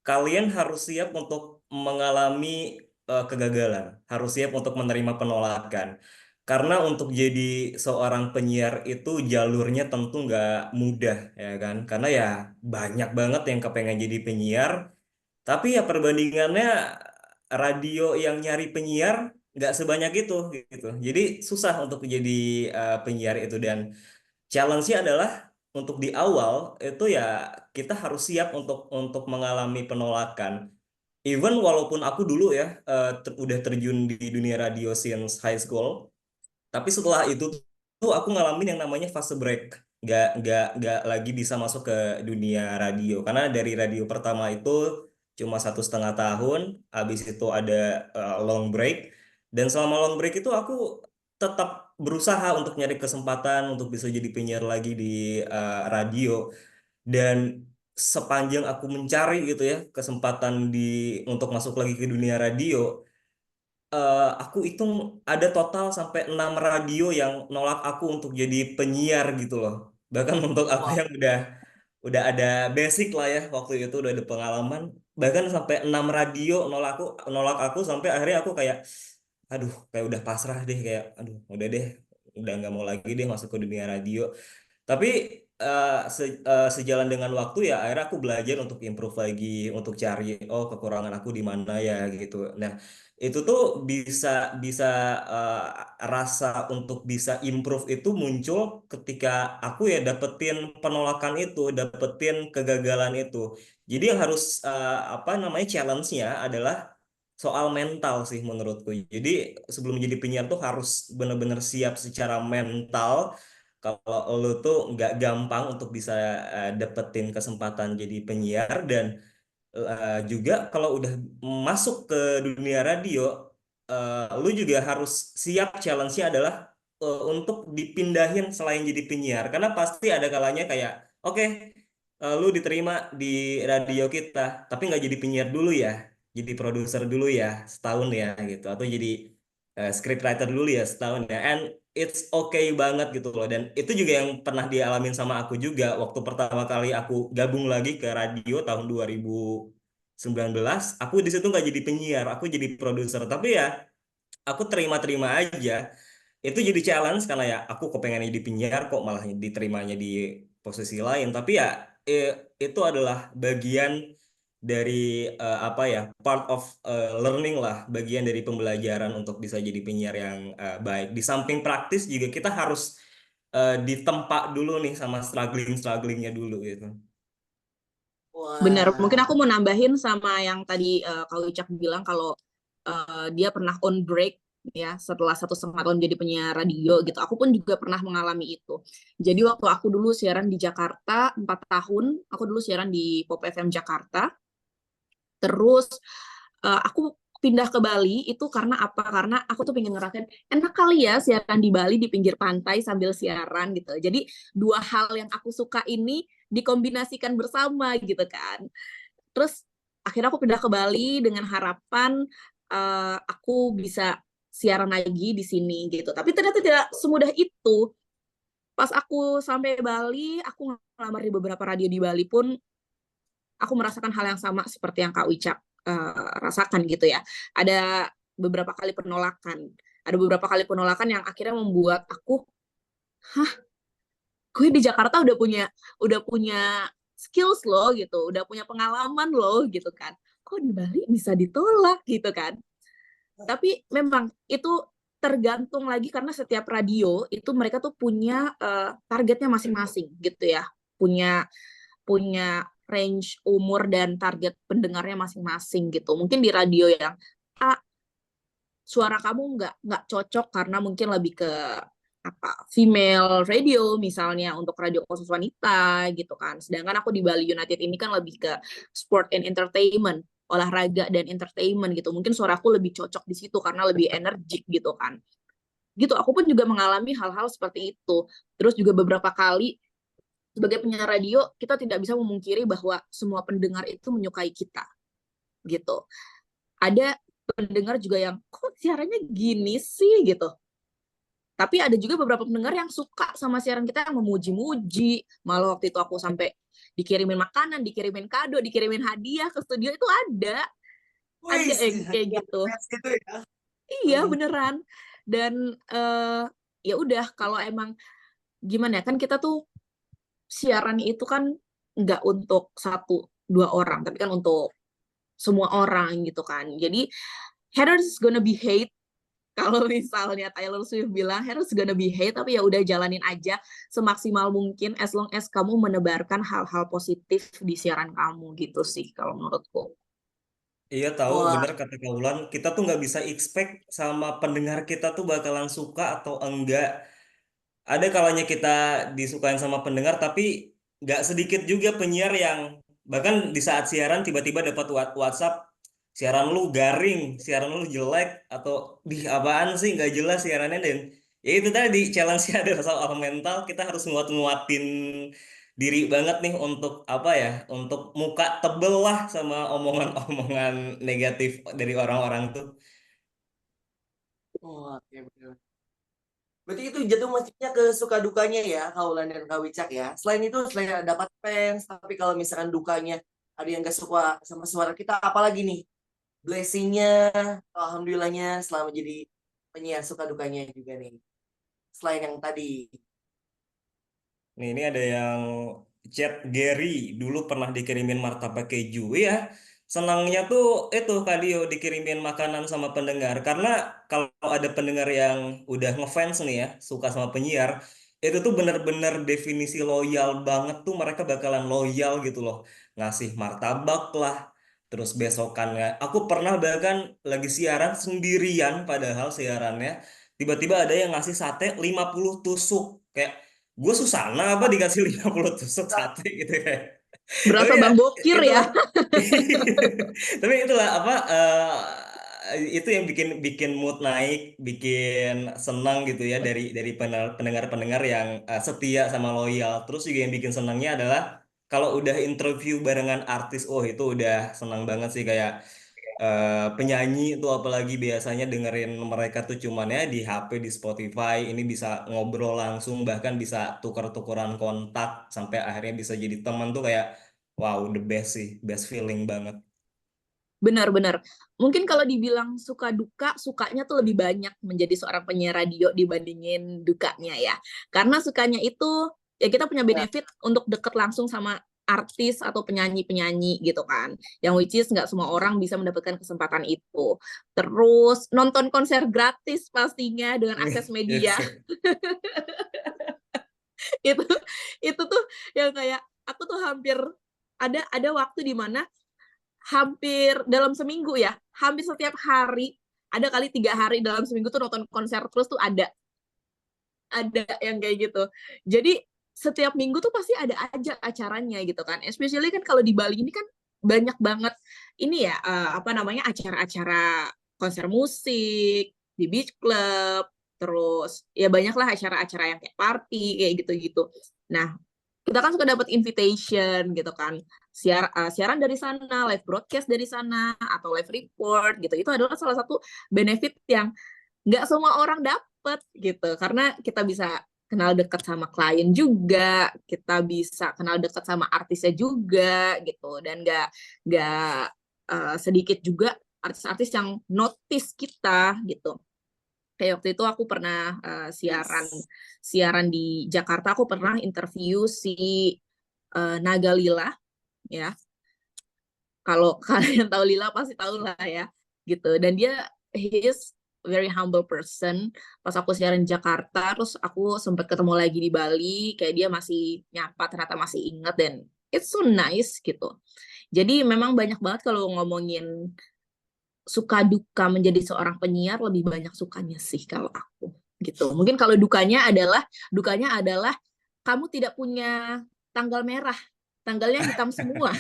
kalian harus siap untuk mengalami kegagalan, harus siap untuk menerima penolakan. Karena untuk jadi seorang penyiar itu jalurnya tentu nggak mudah, ya kan? Karena ya banyak banget yang kepengen jadi penyiar, tapi ya perbandingannya radio yang nyari penyiar nggak sebanyak itu, gitu. Jadi susah untuk jadi penyiar itu, dan challenge-nya adalah untuk di awal itu ya kita harus siap untuk mengalami penolakan. Even walaupun aku dulu ya udah terjun di dunia radio since high school, tapi setelah itu tuh aku ngalamin yang namanya fase break. Nggak lagi bisa masuk ke dunia radio. Karena dari radio pertama itu cuma 1,5 tahun, habis itu ada long break. Dan selama long break itu aku tetap berusaha untuk nyari kesempatan untuk bisa jadi penyiar lagi di radio. Dan sepanjang aku mencari gitu ya kesempatan untuk masuk lagi ke dunia radio, aku hitung ada total sampai 6 radio yang nolak aku untuk jadi penyiar gitu loh. Bahkan untuk aku yang udah ada basic lah ya, waktu itu udah ada pengalaman, bahkan sampai 6 radio nolak aku sampai akhirnya aku kayak, aduh, kayak udah pasrah deh, kayak aduh udah deh, udah nggak mau lagi deh masuk ke dunia radio. Tapi sejalan dengan waktu ya akhirnya aku belajar untuk improve lagi, untuk cari kekurangan aku di mana ya gitu. Nah, itu tuh bisa bisa eh, rasa untuk bisa improve itu muncul ketika aku ya dapetin penolakan itu, dapetin kegagalan itu. Jadi yang harus apa namanya challenge-nya adalah soal mental sih menurutku. Jadi sebelum jadi penyiar tuh harus benar-benar siap secara mental kalau lu tuh nggak gampang untuk bisa dapetin kesempatan jadi penyiar. Dan juga kalau udah masuk ke dunia radio, lu juga harus siap, challenge-nya adalah untuk dipindahin selain jadi penyiar, karena pasti ada kalanya kayak oke, lu diterima di radio kita tapi nggak jadi penyiar dulu ya, jadi produser dulu ya setahun ya gitu, atau jadi scriptwriter dulu ya setahun ya, and it's okay banget gitu loh. Dan itu juga yang pernah dialamin sama aku juga waktu pertama kali aku gabung lagi ke radio tahun 2019. Aku di situ nggak jadi penyiar, aku jadi produser, tapi ya aku terima-terima aja. Itu jadi challenge karena ya aku kepengen jadi penyiar kok malah diterimanya di posisi lain. Tapi ya itu adalah bagian dari apa ya, part of learning lah, bagian dari pembelajaran untuk bisa jadi penyiar yang baik. Di samping praktis juga kita harus ditempa dulu nih sama strugglingnya dulu gitu. Benar, mungkin aku mau nambahin sama yang tadi Kak Wicak bilang kalau dia pernah on break ya setelah 1,5 tahun jadi penyiar radio gitu. Aku pun juga pernah mengalami itu. Jadi waktu aku dulu siaran di Jakarta 4 tahun, aku dulu siaran di Pop FM Jakarta. Terus aku pindah ke Bali itu karena apa? Karena aku tuh pengen ngerasain enak kali ya siaran di Bali di pinggir pantai sambil siaran gitu. Jadi dua hal yang aku suka ini dikombinasikan bersama gitu kan. Terus akhirnya aku pindah ke Bali dengan harapan aku bisa siaran lagi di sini gitu. Tapi ternyata tidak semudah itu. Pas aku sampai Bali, aku ngelamar di beberapa radio di Bali pun aku merasakan hal yang sama seperti yang Kak Wicak rasakan gitu ya. Ada beberapa kali penolakan. Ada beberapa kali penolakan yang akhirnya membuat aku, gue di Jakarta udah punya skills loh gitu, udah punya pengalaman loh gitu kan. Kok di Bali bisa ditolak gitu kan. Tapi memang itu tergantung lagi karena setiap radio itu mereka tuh punya targetnya masing-masing gitu ya. Punya range umur dan target pendengarnya masing-masing gitu. Mungkin di radio yang suara kamu nggak cocok karena mungkin lebih ke female radio misalnya untuk radio khusus wanita gitu kan. Sedangkan aku di Bali United ini kan lebih ke sport and entertainment, olahraga dan entertainment gitu. Mungkin suaraku lebih cocok di situ karena lebih energik gitu kan. Gitu, aku pun juga mengalami hal-hal seperti itu. Terus juga beberapa kali sebagai penyiar radio, kita tidak bisa memungkiri bahwa semua pendengar itu menyukai kita. Gitu. Ada pendengar juga yang, kok siarannya gini sih? Gitu. Tapi ada juga beberapa pendengar yang suka sama siaran kita yang memuji-muji. Malah waktu itu aku sampai dikirimin makanan, dikirimin kado, dikirimin hadiah ke studio itu ada. Ada yang kayak gitu. Iya, beneran. Dan ya udah, kalau emang gimana ya, kan kita tuh siaran itu kan nggak untuk 1-2 orang, tapi kan untuk semua orang gitu kan. Jadi haters gonna be hate. Kalau misalnya Taylor Swift bilang haters gonna be hate, tapi ya udah jalanin aja semaksimal mungkin as long as kamu menebarkan hal-hal positif di siaran kamu gitu sih kalau menurutku. Iya tahu bener kata Kaulan, kita tuh nggak bisa expect sama pendengar kita tuh bakalan suka atau enggak. Ada kalanya kita disukain sama pendengar, tapi nggak sedikit juga penyiar yang bahkan di saat siaran tiba-tiba dapat WhatsApp, siaran lu garing, siaran lu jelek, atau di apaan sih nggak jelas siarannya. Dan ya itu tadi challenge-nya ada soal mental, kita harus nguatin diri banget nih untuk apa ya, untuk muka tebel lah sama omongan-omongan negatif dari orang-orang tuh. Oke, bener. Berarti itu jatuh masuknya ke suka dukanya ya, Kaulan dan Kak Wicak ya. Selain itu, selain dapat fans, tapi kalau misalkan dukanya ada yang gak suka sama suara kita, apalagi nih? Blessing-nya, alhamdulillahnya selama jadi penyiar suka dukanya juga nih. Selain yang tadi. Nih, ini ada yang chat Gary, dulu pernah dikirimin martabak keju ya. Senangnya tuh itu Kadio dikirimin makanan sama pendengar. Karena kalau ada pendengar yang udah ngefans nih ya, suka sama penyiar, itu tuh bener-bener definisi loyal banget tuh, mereka bakalan loyal gitu loh. Ngasih martabak lah, terus besokannya. Aku pernah bahkan lagi siaran sendirian padahal siarannya, tiba-tiba ada yang ngasih sate 50 tusuk. Kayak gue Susana apa dikasih 50 tusuk sate gitu ya. Tapi Berasa ya Bang Bokir itulah. ya. Tapi itulah apa itu yang bikin bikin mood naik, bikin senang gitu ya dari pendengar-pendengar yang setia sama loyal. Terus juga yang bikin senangnya adalah kalau udah interview barengan artis, oh itu udah senang banget sih. Kayak penyanyi itu apalagi biasanya dengerin mereka tuh cuman ya di HP, di Spotify, ini bisa ngobrol langsung, bahkan bisa tukar-tukaran kontak sampai akhirnya bisa jadi teman tuh kayak wow, the best sih, best feeling banget. Benar-benar. Mungkin kalau dibilang suka duka, sukanya tuh lebih banyak menjadi seorang penyiar radio dibandingin dukanya ya. Karena sukanya itu ya kita punya benefit untuk deket langsung sama artis atau penyanyi-penyanyi gitu kan. Yang which is nggak semua orang bisa mendapatkan kesempatan itu. Terus nonton konser gratis pastinya dengan akses media. Yes. itu tuh yang kayak aku tuh hampir ada waktu di mana hampir dalam seminggu ya, hampir setiap hari, ada kali 3 hari dalam seminggu tuh nonton konser terus tuh ada yang kayak gitu. Jadi setiap minggu tuh pasti ada aja acaranya gitu kan. Especially kan kalau di Bali ini kan banyak banget ini ya apa namanya acara-acara konser musik di beach club, terus ya banyaklah acara-acara yang kayak party kayak gitu-gitu. Nah, kita kan suka dapat invitation gitu kan, siaran dari sana, live broadcast dari sana, atau live report gitu. Itu adalah salah satu benefit yang nggak semua orang dapat gitu, karena kita bisa kenal dekat sama klien juga, kita bisa kenal dekat sama artisnya juga gitu, dan nggak sedikit juga artis-artis yang notice kita gitu. Kayak waktu itu aku pernah siaran di Jakarta, aku pernah interview si Naga Lila ya. Kalau kalian tahu Lila pasti tahu lah ya gitu. Dan he is very humble person. Pas aku siaran di Jakarta, terus aku sempat ketemu lagi di Bali, kayak dia masih nyapa, ternyata masih inget, dan it's so nice gitu. Jadi memang banyak banget kalau ngomongin suka duka menjadi seorang penyiar, lebih banyak sukanya sih kalau aku gitu. Mungkin kalau dukanya adalah kamu tidak punya tanggal merah, tanggalnya hitam semua.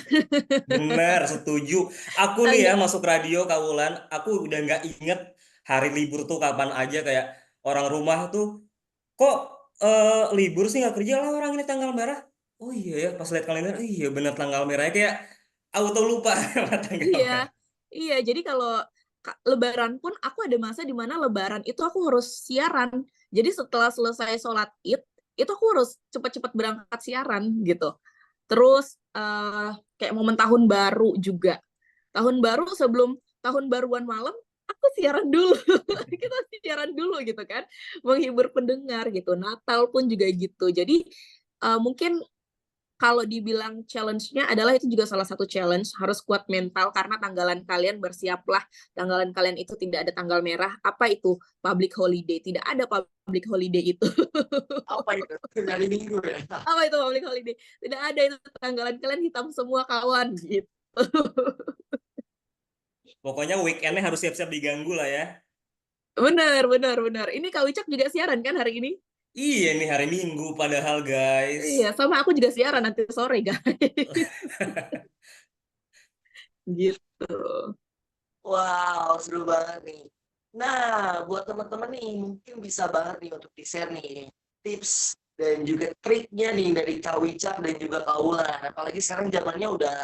Bener, setuju. Aku nih ya Tanggal- masuk radio Kawulan, aku udah nggak inget hari libur tuh kapan aja. Kayak orang rumah tuh, kok libur sih nggak kerja lah orang ini tanggal merah. Oh iya ya, pas lihat kalender, oh iya bener tanggal merahnya, kayak auto lupa sama tanggal Iya, merah. iya. Jadi kalau Lebaran pun aku ada masa di mana Lebaran itu aku harus siaran. Jadi setelah selesai sholat Id, itu aku harus cepat-cepat berangkat siaran gitu. Terus kayak momen tahun baru juga. Tahun baru sebelum tahun baruan malam, aku siaran dulu. Kita siaran dulu gitu kan, menghibur pendengar gitu. Natal pun juga gitu. Jadi mungkin kalau dibilang challenge-nya adalah itu juga salah satu challenge, harus kuat mental karena tanggalan kalian, bersiaplah tanggalan kalian itu tidak ada tanggal merah. Apa itu public holiday? Tidak ada public holiday itu. Apa itu? Hari Minggu ya? Apa itu public holiday? Tidak ada, itu tanggalan kalian hitam semua kawan gitu. Pokoknya weekendnya harus siap-siap diganggu lah ya. Benar, benar, benar. Ini Kak Wicak juga siaran kan hari ini? Iya nih hari Minggu padahal guys. Iya, sama aku juga siaran nanti sore guys. Gitu. Wow, seru banget nih. Nah, buat teman-teman nih, mungkin bisa banget nih untuk di-share nih tips dan juga triknya nih dari Kak Wicak dan juga Kak Ulan. Apalagi sekarang zamannya udah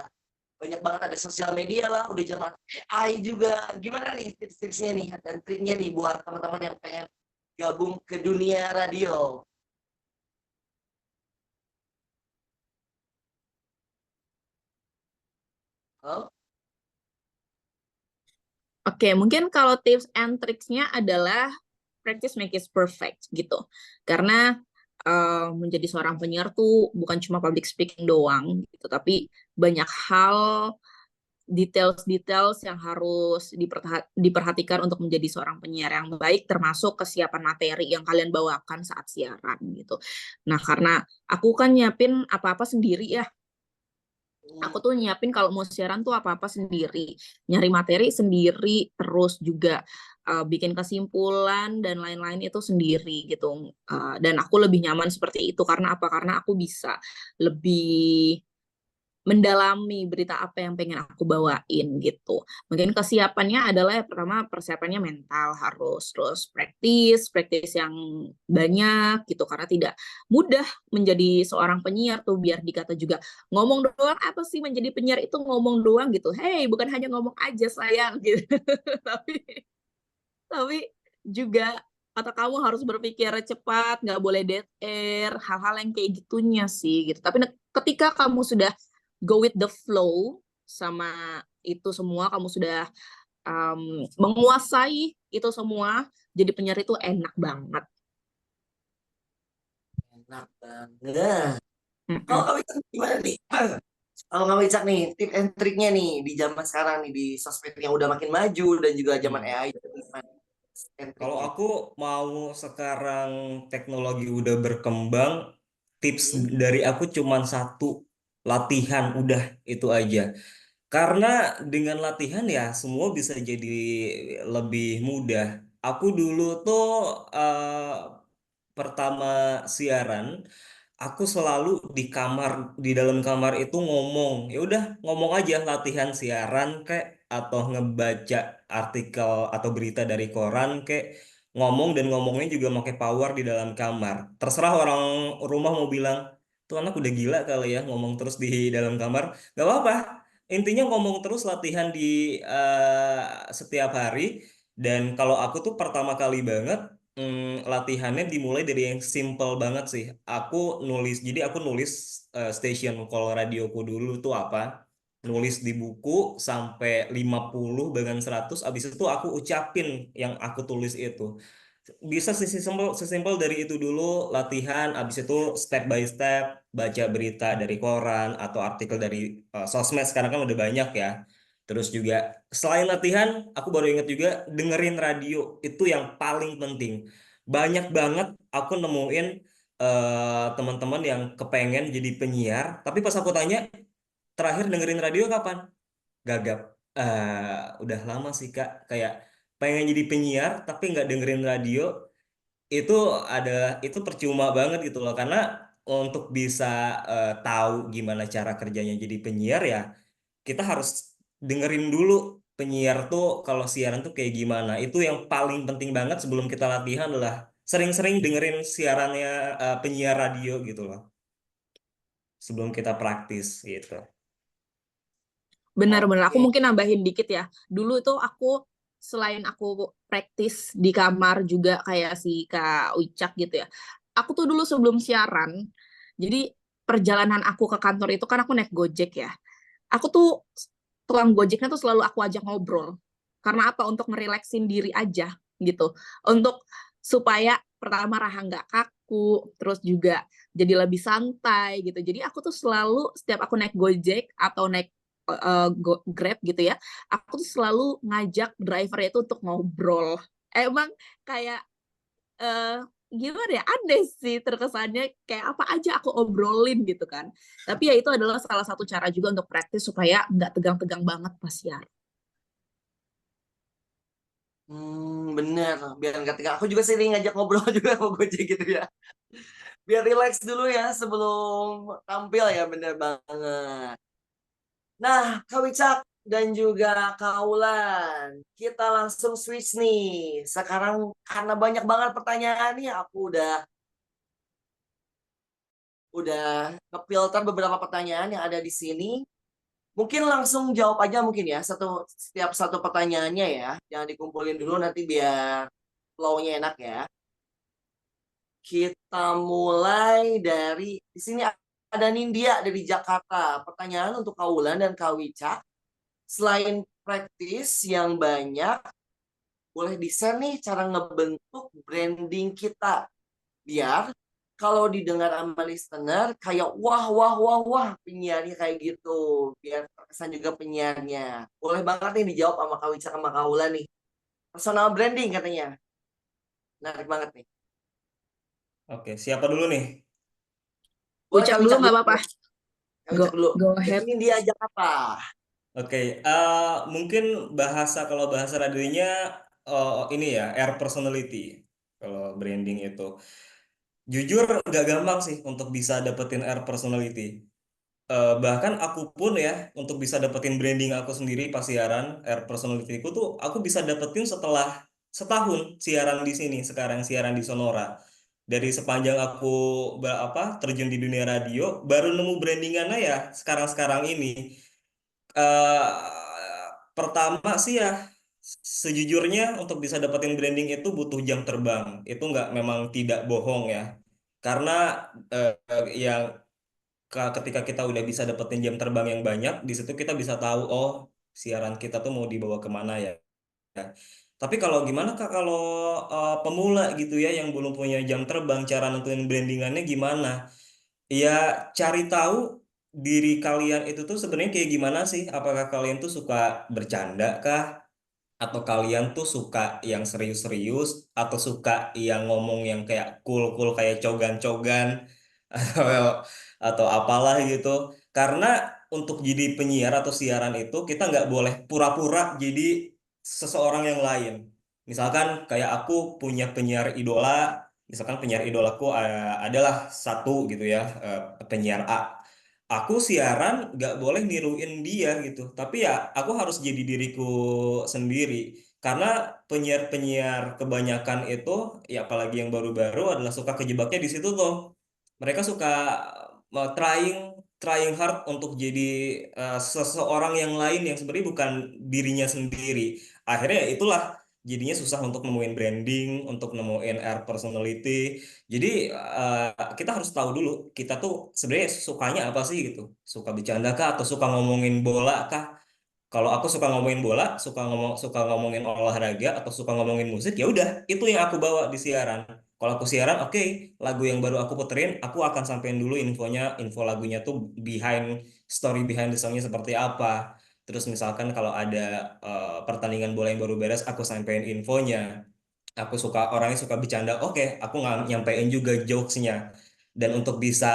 banyak banget, ada sosial media lah, udah zaman AI juga. Gimana nih tips-tipsnya nih dan triknya nih buat teman-teman yang pengen gabung ke dunia radio? Oh, Oke, mungkin kalau tips and tricksnya adalah practice make it perfect gitu. Karena menjadi seorang penyiar tuh bukan cuma public speaking doang gitu, tapi banyak hal, details-details yang harus diperhatikan untuk menjadi seorang penyiar yang baik, termasuk kesiapan materi yang kalian bawakan saat siaran gitu. Nah, karena aku kan nyiapin apa-apa sendiri ya. Aku tuh nyiapin kalau mau siaran tuh apa-apa sendiri, nyari materi sendiri, terus juga bikin kesimpulan dan lain-lain itu sendiri gitu. Dan aku lebih nyaman seperti itu karena apa? Karena aku bisa lebih mendalami berita apa yang pengen aku bawain gitu. Mungkin kesiapannya adalah yang pertama, persiapannya mental harus, terus praktis yang banyak gitu, karena tidak mudah menjadi seorang penyiar tuh. Biar dikata juga ngomong doang, apa sih menjadi penyiar itu ngomong doang gitu. Hey, bukan hanya ngomong aja sayang gitu. tapi tapi juga kata kamu harus berpikir cepat, nggak boleh dead air, hal-hal yang kayak gitunya sih gitu. Tapi ketika kamu sudah go with the flow sama itu semua, kamu sudah menguasai itu semua, jadi penyiar itu enak banget. enak banget. Kalau Mm-mm. Kak Wicak gimana nih? Kalau Kak Wicak nih, tip and triknya nih di zaman sekarang nih, di sosmed yang udah makin maju dan juga zaman AI. Kalau aku mau sekarang teknologi udah berkembang, tips dari aku cuman satu, latihan, udah itu aja. Karena dengan latihan ya semua bisa jadi lebih mudah. Aku dulu tuh eh, pertama siaran, aku selalu di kamar, di dalam kamar itu ngomong. Ya udah ngomong aja, latihan siaran kayak, atau ngebaca artikel atau berita dari koran kayak, ngomong, dan ngomongnya juga pakai power di dalam kamar. Terserah orang rumah mau bilang, tuh anak udah gila kali ya ngomong terus di dalam kamar. Gak apa-apa. Intinya ngomong terus latihan di setiap hari. Dan kalau aku tuh pertama kali banget latihannya dimulai dari yang simple banget sih. Aku nulis, jadi aku nulis station call radioku dulu tuh apa. Nulis di buku sampai 50 bahkan 100. Abis itu aku ucapin yang aku tulis itu. Bisa sesimpel dari itu dulu latihan, abis itu step by step baca berita dari koran atau artikel dari sosmed sekarang kan udah banyak ya. Terus juga selain latihan, aku baru ingat juga dengerin radio itu yang paling penting. Banyak banget aku nemuin teman-teman yang kepengen jadi penyiar, tapi pas aku tanya terakhir dengerin radio kapan? Gagap. Udah lama sih Kak, kayak pengen jadi penyiar tapi nggak dengerin radio itu ada itu percuma banget gitu loh karena untuk bisa tahu gimana cara kerjanya jadi penyiar ya kita harus dengerin dulu penyiar tuh kalau siaran tuh kayak gimana itu yang paling penting banget sebelum kita latihan adalah sering-sering dengerin siarannya penyiar radio gitu loh sebelum kita praktis gitu. Benar-benar. Aku Oke. mungkin nambahin dikit ya. Dulu itu aku selain aku praktis di kamar juga kayak si Kak Wicak gitu ya. Aku tuh dulu sebelum siaran, jadi perjalanan aku ke kantor itu kan aku naik Gojek ya. Aku tuh tukang Gojeknya tuh selalu aku ajak ngobrol. Karena apa? Untuk merileksin diri aja gitu. Untuk supaya pertama Raha nggak kaku, terus juga jadi lebih santai gitu. Jadi aku tuh selalu setiap aku naik Gojek atau naik Grab gitu ya, aku tuh selalu ngajak driver itu untuk ngobrol. Emang kayak gimana ya, aneh sih terkesannya kayak apa aja aku obrolin gitu kan. Tapi ya itu adalah salah satu cara juga untuk praktis supaya nggak tegang-tegang banget pas siaran. Bener. Biar nggak tegang. Aku juga sering ngajak ngobrol juga sama Gojek gitu ya. Biar relax dulu ya sebelum tampil ya, bener banget. Nah, Kak Wicak dan juga Kak Aulan, kita langsung switch nih. Sekarang karena banyak banget pertanyaan nih, aku udah ngefilter beberapa pertanyaan yang ada di sini. Mungkin langsung jawab aja mungkin ya, setiap satu pertanyaannya ya. Jangan dikumpulin dulu nanti biar flow-nya enak ya. Kita mulai dari di sini ada Nindya dari Jakarta. Pertanyaan untuk Kak Aulan dan Kak Wicak. Selain praktis yang banyak, boleh desain nih cara ngebentuk branding kita. Biar kalau didengar sama listener, kayak wah, wah, wah, wah, penyiarnya kayak gitu. Biar terkesan juga penyiarnya. Boleh banget nih dijawab sama Kak Wicak sama Kak Aulan nih. Personal branding katanya. Menarik banget nih. Oke, siapa dulu nih? Boleh Wicak Kak dulu Wicak nggak dulu. apa-apa. Kak Wicak dulu. Go ahead. Ini dia Jakarta. Oke, mungkin kalau bahasa radionya ini ya air personality kalau branding itu. Jujur nggak gampang sih untuk bisa dapetin air personality. Bahkan aku pun ya untuk bisa dapetin branding aku sendiri pas siaran air personality ku tuh aku bisa dapetin setelah setahun siaran di sini sekarang siaran di Sonora. Dari sepanjang aku terjun di dunia radio baru nemu brandingannya ya sekarang-sekarang ini pertama sih ya sejujurnya untuk bisa dapetin branding itu butuh jam terbang itu nggak memang tidak bohong ya karena yang ketika kita udah bisa dapetin jam terbang yang banyak di situ kita bisa tahu oh siaran kita tuh mau dibawa kemana ya. Tapi kalau gimana Kak kalau pemula gitu ya yang belum punya jam terbang cara nentuin brandingannya gimana? Ya cari tahu diri kalian itu tuh sebenarnya kayak gimana sih? Apakah kalian tuh suka bercanda kah? Atau kalian tuh suka yang serius-serius? Atau suka yang ngomong yang kayak cool-cool kayak cogan-cogan? Atau, atau apalah gitu. Karena untuk jadi penyiar atau siaran itu kita nggak boleh pura-pura jadi seseorang yang lain. Misalkan kayak aku punya penyiar idola, misalkan penyiar idolaku adalah satu gitu ya, penyiar A. Aku siaran nggak boleh niruin dia gitu, tapi ya aku harus jadi diriku sendiri. Karena penyiar-penyiar kebanyakan itu, ya apalagi yang baru-baru adalah suka kejebaknya di situ tuh. Mereka suka trying hard untuk jadi seseorang yang lain yang sebenarnya bukan dirinya sendiri. Akhirnya itulah jadinya susah untuk nemuin branding, untuk nemuin air personality. Jadi kita harus tahu dulu kita tuh sebenarnya sukanya apa sih gitu. Suka bercanda kah atau suka ngomongin bola kah? Kalau aku suka ngomongin bola, suka ngomongin olahraga atau suka ngomongin musik, ya udah itu yang aku bawa di siaran. Kalau aku siaran, oke, lagu yang baru aku puterin, aku akan sampein dulu infonya, info lagunya tuh story behind the songnya seperti apa. Terus misalkan kalau ada pertandingan bola yang baru beres, aku sampein infonya. Aku orangnya suka bercanda, oke, aku nggak nyampein juga jokesnya. Dan untuk bisa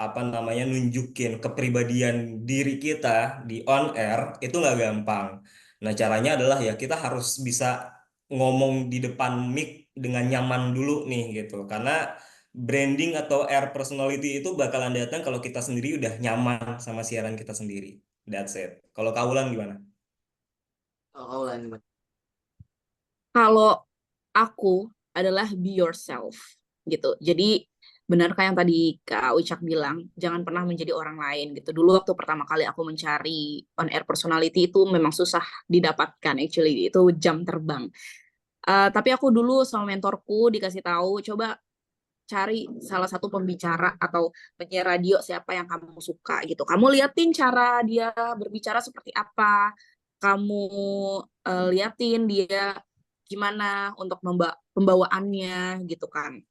apa namanya nunjukin kepribadian diri kita di on air itu nggak gampang. Nah, caranya adalah ya kita harus bisa ngomong di depan mic dengan nyaman dulu nih gitu. Karena branding atau air personality itu bakalan datang kalau kita sendiri udah nyaman sama siaran kita sendiri. That's it. Kalau Kaulan gimana? Oh, Lan, gimana? Kalau aku adalah be yourself gitu. Jadi benar kayak yang tadi Kak Wicak bilang, jangan pernah menjadi orang lain gitu. Dulu waktu pertama kali aku mencari on air personality itu memang susah didapatkan, actually itu jam terbang. Tapi aku dulu sama mentorku dikasih tahu, coba cari salah satu pembicara atau penyiar radio siapa yang kamu suka gitu. Kamu liatin cara dia berbicara seperti apa, kamu liatin dia gimana untuk pembawaannya gitu kan.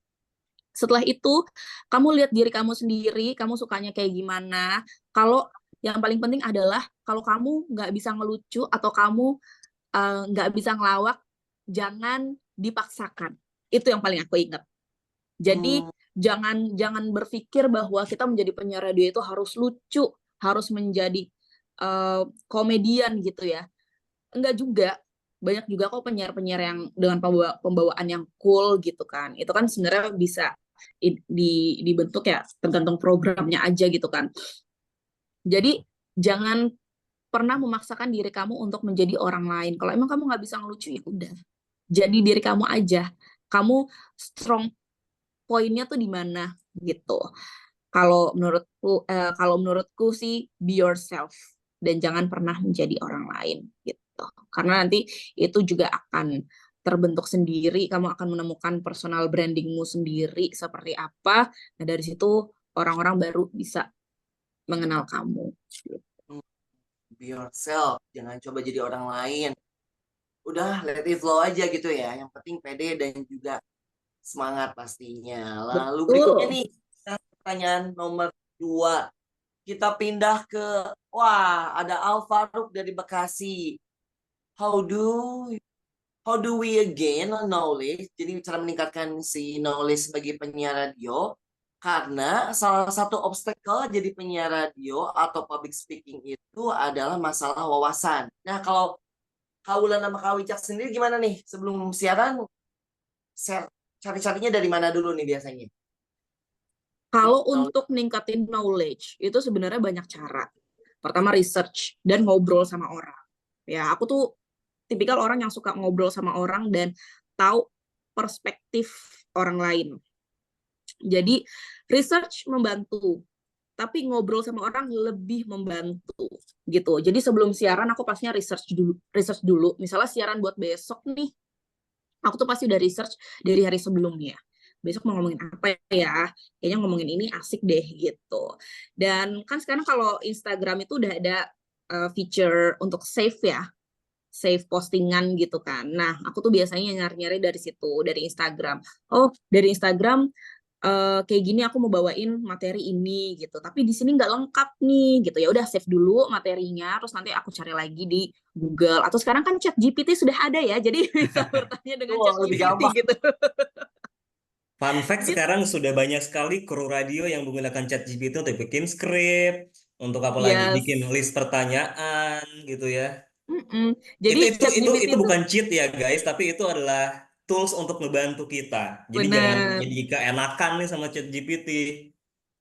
Setelah itu, kamu lihat diri kamu sendiri, kamu sukanya kayak gimana. Kalau yang paling penting adalah kalau kamu nggak bisa ngelucu atau kamu nggak bisa ngelawak, jangan dipaksakan. Itu yang paling aku ingat. Jadi jangan berpikir bahwa kita menjadi penyiar radio itu harus lucu, harus menjadi komedian gitu ya. Enggak juga. Banyak juga kok penyiar-penyiar yang dengan pembawaan yang cool gitu kan. Itu kan sebenarnya bisa dibentuk ya tergantung programnya aja gitu kan. Jadi jangan pernah memaksakan diri kamu untuk menjadi orang lain. Kalau emang kamu nggak bisa ngelucu ya udah. Jadi diri kamu aja. Kamu strong poinnya tuh di mana gitu. Kalau menurutku sih be yourself dan jangan pernah menjadi orang lain gitu. Karena nanti itu juga akan terbentuk sendiri, kamu akan menemukan personal brandingmu sendiri seperti apa. Nah, dari situ orang-orang baru bisa mengenal kamu. Be yourself, jangan coba jadi orang lain. Udah let it flow aja gitu ya. Yang penting pede dan juga semangat pastinya. Lalu berikutnya nih, pertanyaan nomor 2. Kita pindah ke, ada Al Farouk dari Bekasi. How do we gain knowledge? Jadi cara meningkatkan si knowledge sebagai penyiar radio. Karena salah satu obstacle jadi penyiar radio atau public speaking itu adalah masalah wawasan. Nah, kalau Kaulan sama Kak Wicak sendiri gimana nih? Sebelum siaran, cari-carinya dari mana dulu nih biasanya? Kalau untuk ningkatin knowledge, itu sebenarnya banyak cara. Pertama, research dan ngobrol sama orang. Ya, aku tuh tipikal orang yang suka ngobrol sama orang dan tahu perspektif orang lain. Jadi, research membantu, tapi ngobrol sama orang lebih membantu gitu. Jadi sebelum siaran aku pastinya research dulu. Misalnya siaran buat besok nih, aku tuh pasti udah research dari hari sebelumnya. Besok mau ngomongin apa ya? Kayaknya ngomongin ini asik deh gitu. Dan kan sekarang kalau Instagram itu udah ada feature untuk save ya, save postingan gitu kan. Nah, aku tuh biasanya nyari-nyari dari situ, dari Instagram. Oh, dari Instagram kayak gini aku mau bawain materi ini gitu. Tapi di sini nggak lengkap nih gitu. Ya udah save dulu materinya, terus nanti aku cari lagi di Google. Atau sekarang kan ChatGPT sudah ada ya, jadi bisa bertanya dengan ChatGPT gitu. Fun fact, sekarang sudah banyak sekali kru radio yang menggunakan ChatGPT untuk bikin skrip, untuk apalagi bikin list pertanyaan gitu ya. Jadi itu bukan cheat ya guys, tapi itu adalah tools untuk membantu kita. Jadi jangan jadi keenakan nih sama ChatGPT.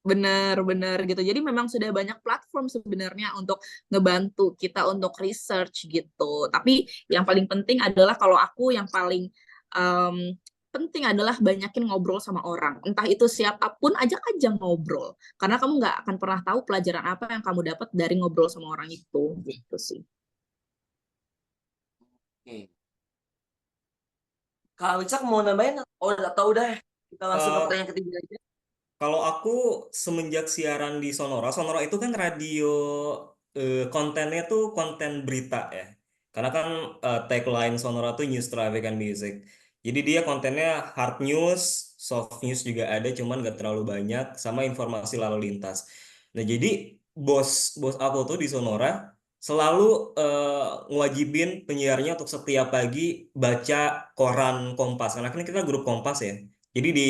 Benar gitu. Jadi memang sudah banyak platform sebenarnya untuk ngebantu kita untuk research gitu. Tapi yang paling penting adalah kalau aku yang paling penting adalah banyakin ngobrol sama orang. Entah itu siapapun, ajak aja ngobrol. Karena kamu nggak akan pernah tahu pelajaran apa yang kamu dapat dari ngobrol sama orang itu. Gitu sih. Oke. Kak Wicak mau nambahin? Oh, atau udah ya? Kita langsung ke Eh, pertanyaan ketiga aja. Kalau aku semenjak siaran di Sonora, Sonora itu kan radio, kontennya tuh konten berita ya. Karena kan tagline Sonora tuh News, Traffic, and Music. Jadi dia kontennya hard news, soft news juga ada, cuman gak terlalu banyak, sama informasi lalu lintas. Nah jadi bos bos aku tuh di Sonora selalu ngewajibin penyiarnya untuk setiap pagi baca koran Kompas. Karena kan kita grup Kompas ya. Jadi di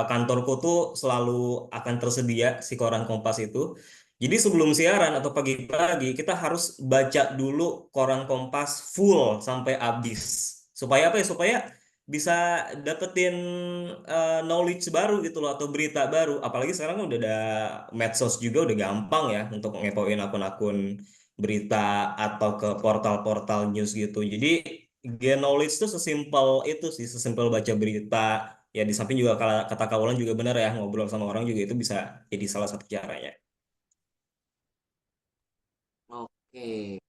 kantorku tuh selalu akan tersedia si koran Kompas itu. Jadi sebelum siaran atau pagi-pagi kita harus baca dulu koran Kompas full sampai habis. Supaya apa ya? Supaya bisa dapetin knowledge baru gitu loh atau berita baru. Apalagi sekarang kan udah ada medsos juga udah gampang ya untuk ngepoin akun-akun berita atau ke portal-portal news gitu. Jadi gain knowledge tuh sesimpel itu sih, sesimpel baca berita. Ya di samping juga kata Kaulan juga benar ya, ngobrol sama orang juga itu bisa jadi salah satu caranya. Oke.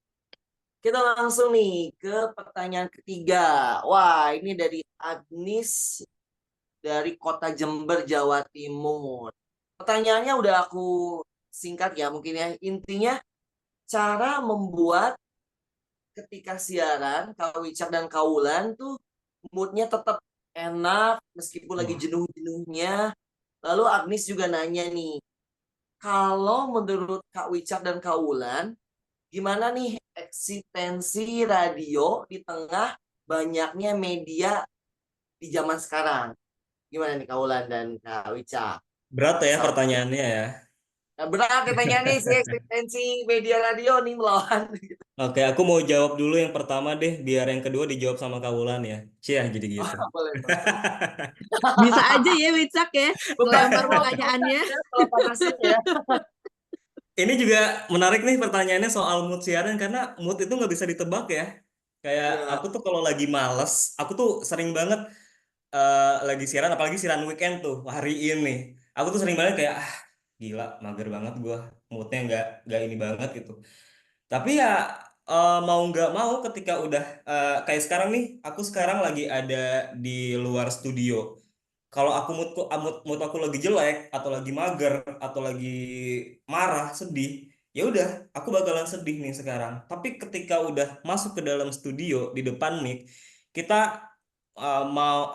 Kita langsung nih ke pertanyaan ketiga. Wah, ini dari Agnes dari Kota Jember, Jawa Timur. Pertanyaannya udah aku singkat ya mungkin ya. Intinya cara membuat ketika siaran Kak Wicak dan Kaulan tuh moodnya tetap enak meskipun lagi Wah, jenuh-jenuhnya. Lalu Agnes juga nanya nih, kalau menurut Kak Wicak dan Kaulan, gimana nih eksistensi radio di tengah banyaknya media di zaman sekarang? Gimana nih Kaulan dan Kak Wicak? berat ya Salah. pertanyaannya ya. Nah, berat katanya nih si eksistensi media radio nih melawan. Oke, aku mau jawab dulu yang pertama deh, biar yang kedua dijawab sama Kaulan ya. Cia, jadi Oh, gitu. boleh, boleh. Bisa aja ya Wicak ya, Bukan ngelempar mau pertanyaannya. kalau panasin ya. Ini juga menarik nih pertanyaannya soal mood siaran karena mood itu nggak bisa ditebak ya. Kayak Iya. aku tuh kalau lagi males, aku tuh sering banget lagi siaran, apalagi siaran weekend tuh hari ini. Aku tuh sering banget kayak gila, mager banget gua, moodnya nggak ini banget gitu. Tapi ya mau nggak mau ketika udah kayak sekarang nih, aku sekarang lagi ada di luar studio. Kalau aku mood aku lagi jelek atau lagi mager atau lagi marah, sedih, ya udah aku bakalan sedih nih sekarang. Tapi ketika udah masuk ke dalam studio di depan mic, kita mau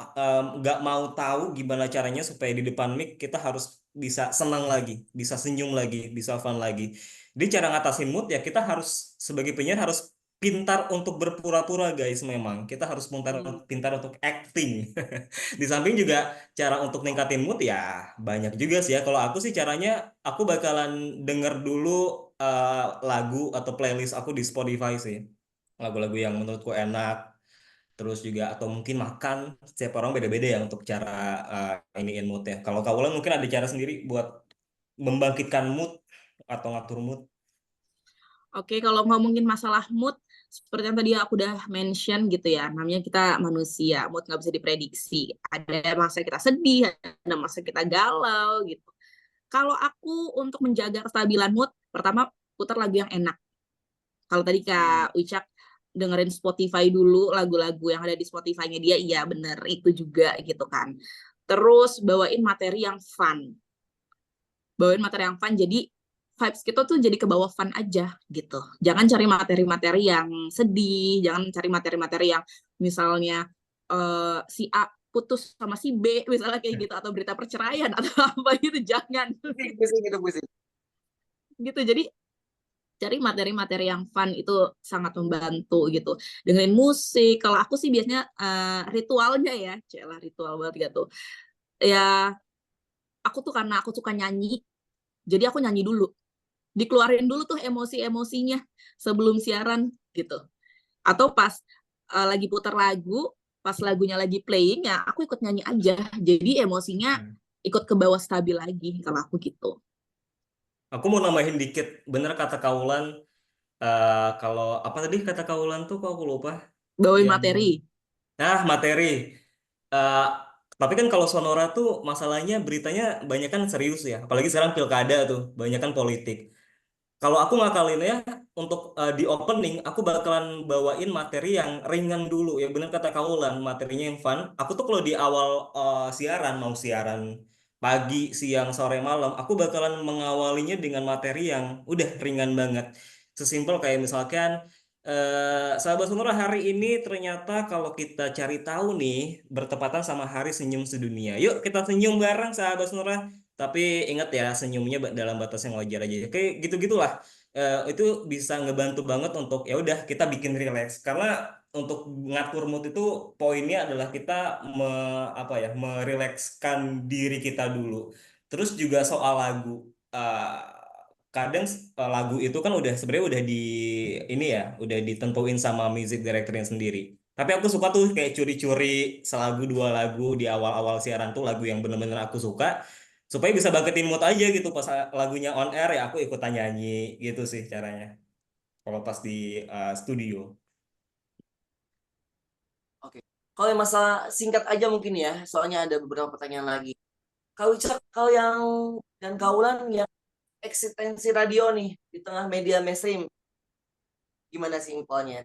nggak mau tahu gimana caranya supaya di depan mic kita harus bisa senang lagi, bisa senyum lagi, bisa fun lagi. Jadi cara ngatasin mood ya kita harus sebagai penyiar harus pintar untuk berpura-pura guys memang. Kita harus pintar pintar untuk acting. Di samping juga cara untuk ningkatin mood ya banyak juga sih ya. Kalau aku sih caranya aku bakalan denger dulu lagu atau playlist aku di Spotify sih. Lagu-lagu yang menurutku enak. Terus juga atau mungkin makan. Setiap orang beda-beda ya untuk cara iniin mood ya. Kalau Kaulan mungkin ada cara sendiri buat membangkitkan mood atau ngatur mood. Oke, kalau ngomongin masalah mood, seperti yang tadi aku udah mention gitu ya, namanya kita manusia, mood nggak bisa diprediksi. Ada masa kita sedih, ada masa kita galau gitu. Kalau aku untuk menjaga kestabilan mood, pertama putar lagu yang enak. Kalau tadi Kak Wicak dengerin Spotify dulu, lagu-lagu yang ada di Spotify-nya dia, iya bener, itu juga gitu kan. Terus bawain materi yang fun. Bawain materi yang fun, jadi vibes kita tuh jadi ke bawah fun aja gitu. Jangan cari materi-materi yang sedih, jangan cari materi-materi yang misalnya si A putus sama si B, misalnya kayak gitu, atau berita perceraian atau apa gitu, jangan. Pusing itu pusing. Gitu, jadi cari materi-materi yang fun itu sangat membantu gitu. Dengerin musik, kalau aku sih biasanya ritualnya ya, celah ritual banget gitu. Ya, aku tuh karena aku suka nyanyi, jadi aku nyanyi dulu. Dikeluarin dulu tuh emosi-emosinya sebelum siaran gitu. Atau pas lagi putar lagu, pas lagunya lagi playing ya aku ikut nyanyi aja. Jadi emosinya ikut ke bawah stabil lagi kalau aku gitu. Aku mau nambahin dikit, bener kata Kaulan, kalau apa tadi kata Kaulan tuh kok aku lupa. Bawain Yang materi. materi. Eh, tapi kan kalau Sonora tuh masalahnya beritanya banyak kan serius ya, apalagi sekarang pilkada tuh, banyak kan politik. Kalau aku ngakalinnya untuk di opening, aku bakalan bawain materi yang ringan dulu. Ya bener kata Kaulan, materinya yang fun. Aku tuh kalau di awal siaran, mau siaran pagi, siang, sore, malam, aku bakalan mengawalinya dengan materi yang udah ringan banget. Sesimpel kayak misalkan, sahabat Sonora hari ini ternyata kalau kita cari tahu nih, bertepatan sama Hari Senyum Sedunia. Yuk kita senyum bareng sahabat Sonora. Tapi ingat ya, senyumnya dalam batas yang wajar aja. Kayak gitu-gitulah. Itu bisa ngebantu banget untuk ya udah kita bikin relax. Karena untuk ngatur mood itu poinnya adalah kita apa ya, merilekskan diri kita dulu. Terus juga soal lagu. Eh, kadang lagu itu kan udah sebenarnya udah di ini ya, udah ditentuin sama music directornya sendiri. Tapi aku suka tuh kayak curi-curi selagu dua lagu di awal-awal siaran tuh lagu yang bener-bener aku suka supaya bisa bangkitin mood aja gitu pas lagunya on air ya aku ikutan nyanyi gitu sih caranya kalau pas di studio. Oke. Kalau yang masalah singkat aja mungkin ya, soalnya ada beberapa pertanyaan lagi. Kalau Cak, kalau yang dan Kaulan yang eksistensi radio nih di tengah media mainstream, gimana sih infonya?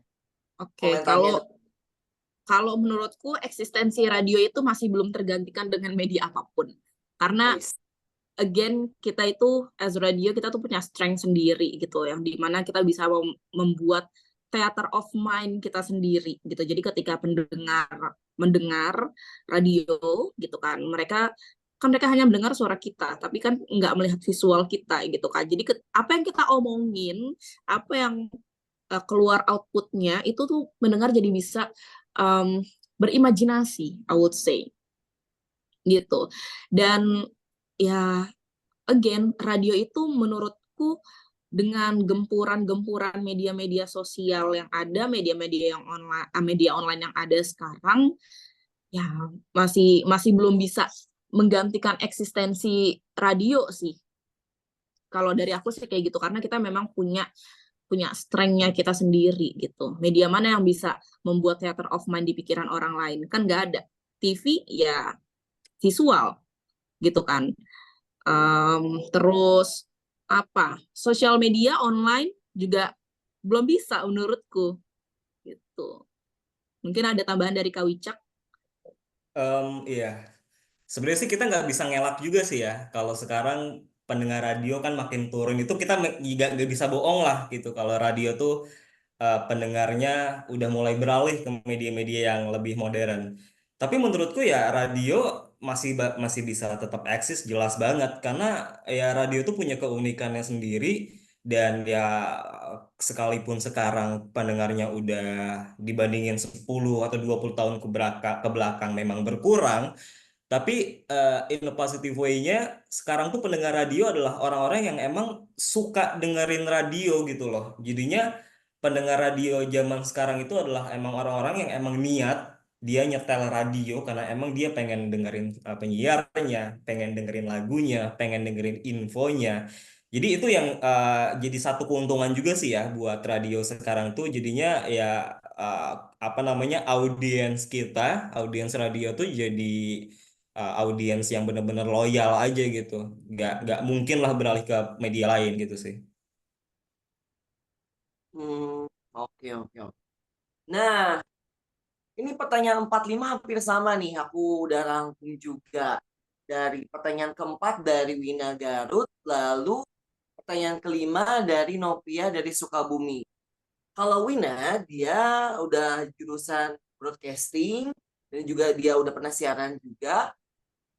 Oke, Komentarnya. kalau menurutku eksistensi radio itu masih belum tergantikan dengan media apapun. Karena Wis. again kita itu as radio kita tuh punya strength sendiri gitu yang dimana kita bisa membuat theater of mind kita sendiri gitu. Jadi ketika pendengar mendengar radio gitu kan mereka hanya mendengar suara kita tapi kan nggak melihat visual kita gitu kan. Jadi apa yang kita omongin, apa yang keluar outputnya itu tuh mendengar jadi bisa berimajinasi, I would say gitu. Dan ya again, radio itu menurutku dengan gempuran-gempuran media-media sosial yang ada, media-media yang online, media online yang ada sekarang, ya masih belum bisa menggantikan eksistensi radio sih. Kalau dari aku sih kayak gitu, karena kita memang punya strength-nya kita sendiri gitu. Media mana yang bisa membuat theater of mind di pikiran orang lain? Kan nggak ada. TV ya visual gitu kan. Terus apa sosial media online juga belum bisa menurutku gitu. Mungkin ada tambahan dari Kak Wicak. Iya, sebenarnya sih kita nggak bisa ngelak juga sih ya kalau sekarang pendengar radio kan makin turun itu kita nggak bisa bohong lah gitu kalau radio tuh pendengarnya udah mulai beralih ke media-media yang lebih modern. Tapi menurutku ya radio masih bisa tetap eksis jelas banget karena ya radio tuh punya keunikannya sendiri dan ya sekalipun sekarang pendengarnya udah dibandingin 10 atau 20 tahun ke belakang memang berkurang, tapi in a positive way-nya, sekarang tuh pendengar radio adalah orang-orang yang emang suka dengerin radio gitu loh. Jadinya pendengar radio zaman sekarang itu adalah emang orang-orang yang emang niat dia nyetel radio karena emang dia pengen dengerin penyiarnya, pengen dengerin lagunya, pengen dengerin infonya. Jadi itu yang jadi satu keuntungan juga sih ya buat radio sekarang tuh jadinya ya uh, apa namanya audiens radio tuh jadi audiens yang benar-benar loyal aja gitu. Nggak mungkin lah beralih ke media lain gitu sih. Oke, oke, oke. Nah, ini pertanyaan 45 hampir sama nih. Aku udah rangkum juga. Dari pertanyaan keempat dari Wina Garut, lalu pertanyaan kelima dari Novia dari Sukabumi. Kalau Wina, dia udah jurusan broadcasting, dan juga dia udah pernah siaran juga.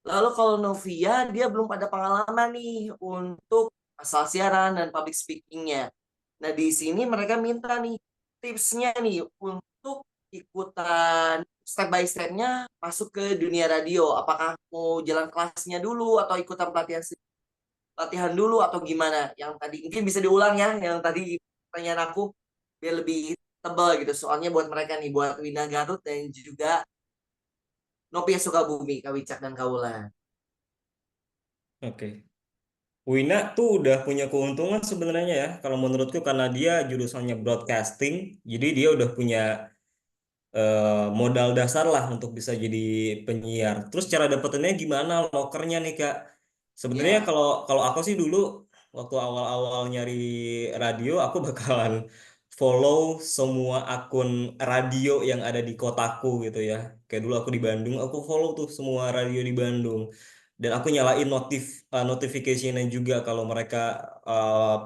Lalu kalau Novia, dia belum pada pengalaman nih untuk asal siaran dan public speakingnya. Nah, di sini mereka minta nih tipsnya nih untuk ikutan step by step-nya masuk ke dunia radio. Apakah mau jalan kelasnya dulu atau ikutan pelatihan dulu atau gimana? Yang tadi mungkin bisa diulang ya, yang tadi pertanyaan aku biar lebih tebal gitu. Soalnya buat mereka nih, buat Wina Garut dan juga Nopia Sukabumi, Kawicak dan Kaulan. Oke. Wina tuh udah punya keuntungan sebenarnya ya. Kalau menurutku karena dia jurusannya broadcasting, jadi dia udah punya modal dasar lah untuk bisa jadi penyiar. Terus cara dapetinnya gimana lokernya nih Kak? Sebenarnya Ya. kalau kalau aku sih dulu waktu awal-awal nyari radio, aku bakalan follow semua akun radio yang ada di kotaku gitu ya. Kayak dulu aku di Bandung, aku follow tuh semua radio di Bandung. Dan aku nyalain notification-nya juga kalau mereka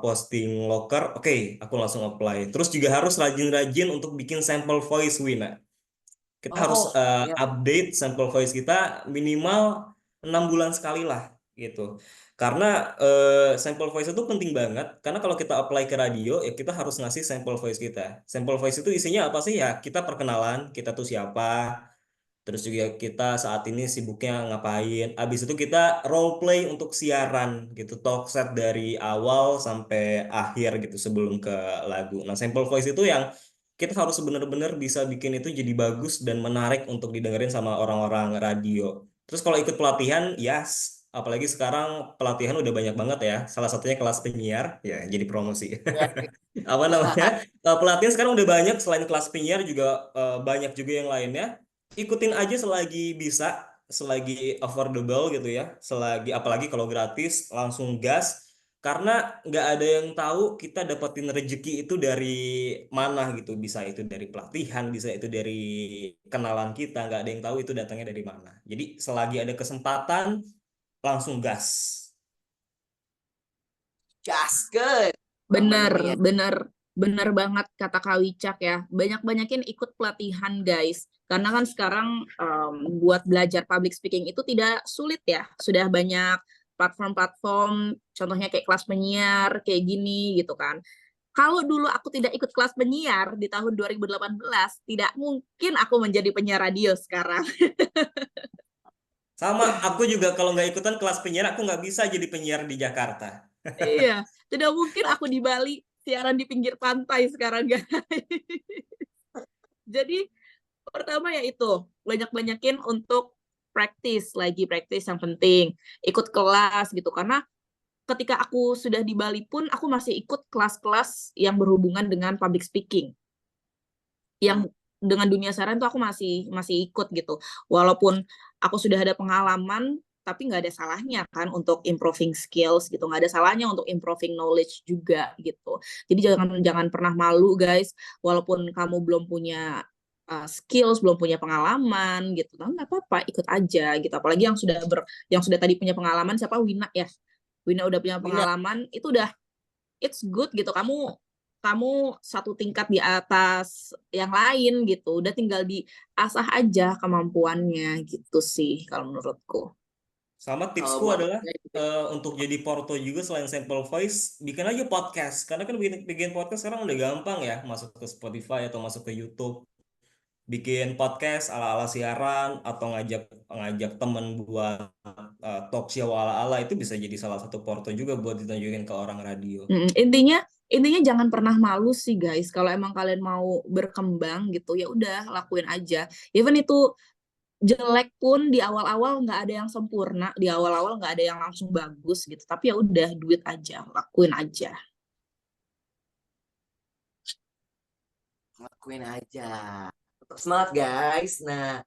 posting loker, oke, aku langsung apply. Terus juga harus rajin-rajin untuk bikin sample voice, Wina. Kita harus Oh, ya. update sample voice kita minimal 6 bulan sekali lah gitu. Karena sample voice itu penting banget. Karena kalau kita apply ke radio, ya kita harus ngasih sample voice kita. Sample voice itu isinya apa sih ya? Kita perkenalan, kita tuh siapa, terus juga kita saat ini sibuknya ngapain. Abis itu kita role play untuk siaran gitu, talk set dari awal sampai akhir gitu sebelum ke lagu. Nah, sample voice itu yang kita harus benar-benar bisa bikin itu jadi bagus dan menarik untuk didengerin sama orang-orang radio. Terus kalau ikut pelatihan, yes. Apalagi sekarang pelatihan udah banyak banget ya. Salah satunya kelas penyiar, ya jadi promosi. Ya. Apa namanya? Pelatihan sekarang udah banyak, selain kelas penyiar juga banyak juga yang lainnya. Ikutin aja selagi bisa, selagi affordable gitu ya, selagi apalagi kalau gratis langsung gas, karena nggak ada yang tahu kita dapetin rezeki itu dari mana gitu. Bisa itu dari pelatihan, bisa itu dari kenalan kita, nggak ada yang tahu itu datangnya dari mana. Jadi selagi ada kesempatan langsung gas. Gaskeun. Apa Bener, namanya? bener, bener banget kata Kak Wicak ya. Banyak-banyakin ikut pelatihan guys. Karena kan sekarang buat belajar public speaking itu tidak sulit ya. Sudah banyak platform-platform, contohnya kayak kelas penyiar, kayak gini gitu kan. Kalau dulu aku tidak ikut kelas penyiar di tahun 2018, tidak mungkin aku menjadi penyiar radio sekarang. Sama, aku juga kalau nggak ikutan kelas penyiar, aku nggak bisa jadi penyiar di Jakarta. Iya, tidak mungkin aku di Bali siaran di pinggir pantai sekarang guys. Jadi pertama ya itu, banyak-banyakin untuk praktis yang penting. Ikut kelas gitu, karena ketika aku sudah di Bali pun, aku masih ikut kelas-kelas yang berhubungan dengan public speaking. Yang dengan dunia siaran tuh aku masih ikut gitu. Walaupun aku sudah ada pengalaman, tapi nggak ada salahnya kan untuk improving skills gitu. Nggak ada salahnya untuk improving knowledge juga gitu. Jadi jangan pernah malu guys, walaupun kamu belum punya skills, belum punya pengalaman gitu, nah, nggak apa-apa, ikut aja gitu. Apalagi yang sudah tadi punya pengalaman, siapa, Wina ya, Wina udah punya Wina. pengalaman, itu udah it's good gitu. Kamu satu tingkat di atas yang lain gitu. Udah tinggal diasah aja kemampuannya gitu sih kalau menurutku. Sama Kalau tipsku buat adalah untuk jadi porto juga selain sample voice, bikin aja podcast. Karena kan bikin podcast sekarang udah gampang ya, masuk ke Spotify atau masuk ke YouTube. Bikin podcast ala-ala siaran atau ngajak ngajak temen buat talk show ala-ala, itu bisa jadi salah satu porto juga buat ditunjukin ke orang radio. Intinya jangan pernah malu sih guys. Kalau emang kalian mau berkembang gitu, ya udah lakuin aja. Even itu jelek pun di awal-awal, nggak ada yang sempurna. Di awal-awal nggak ada yang langsung bagus gitu. Tapi ya udah, duit aja, lakuin aja. Lakuin aja. Tetap semangat guys. Nah,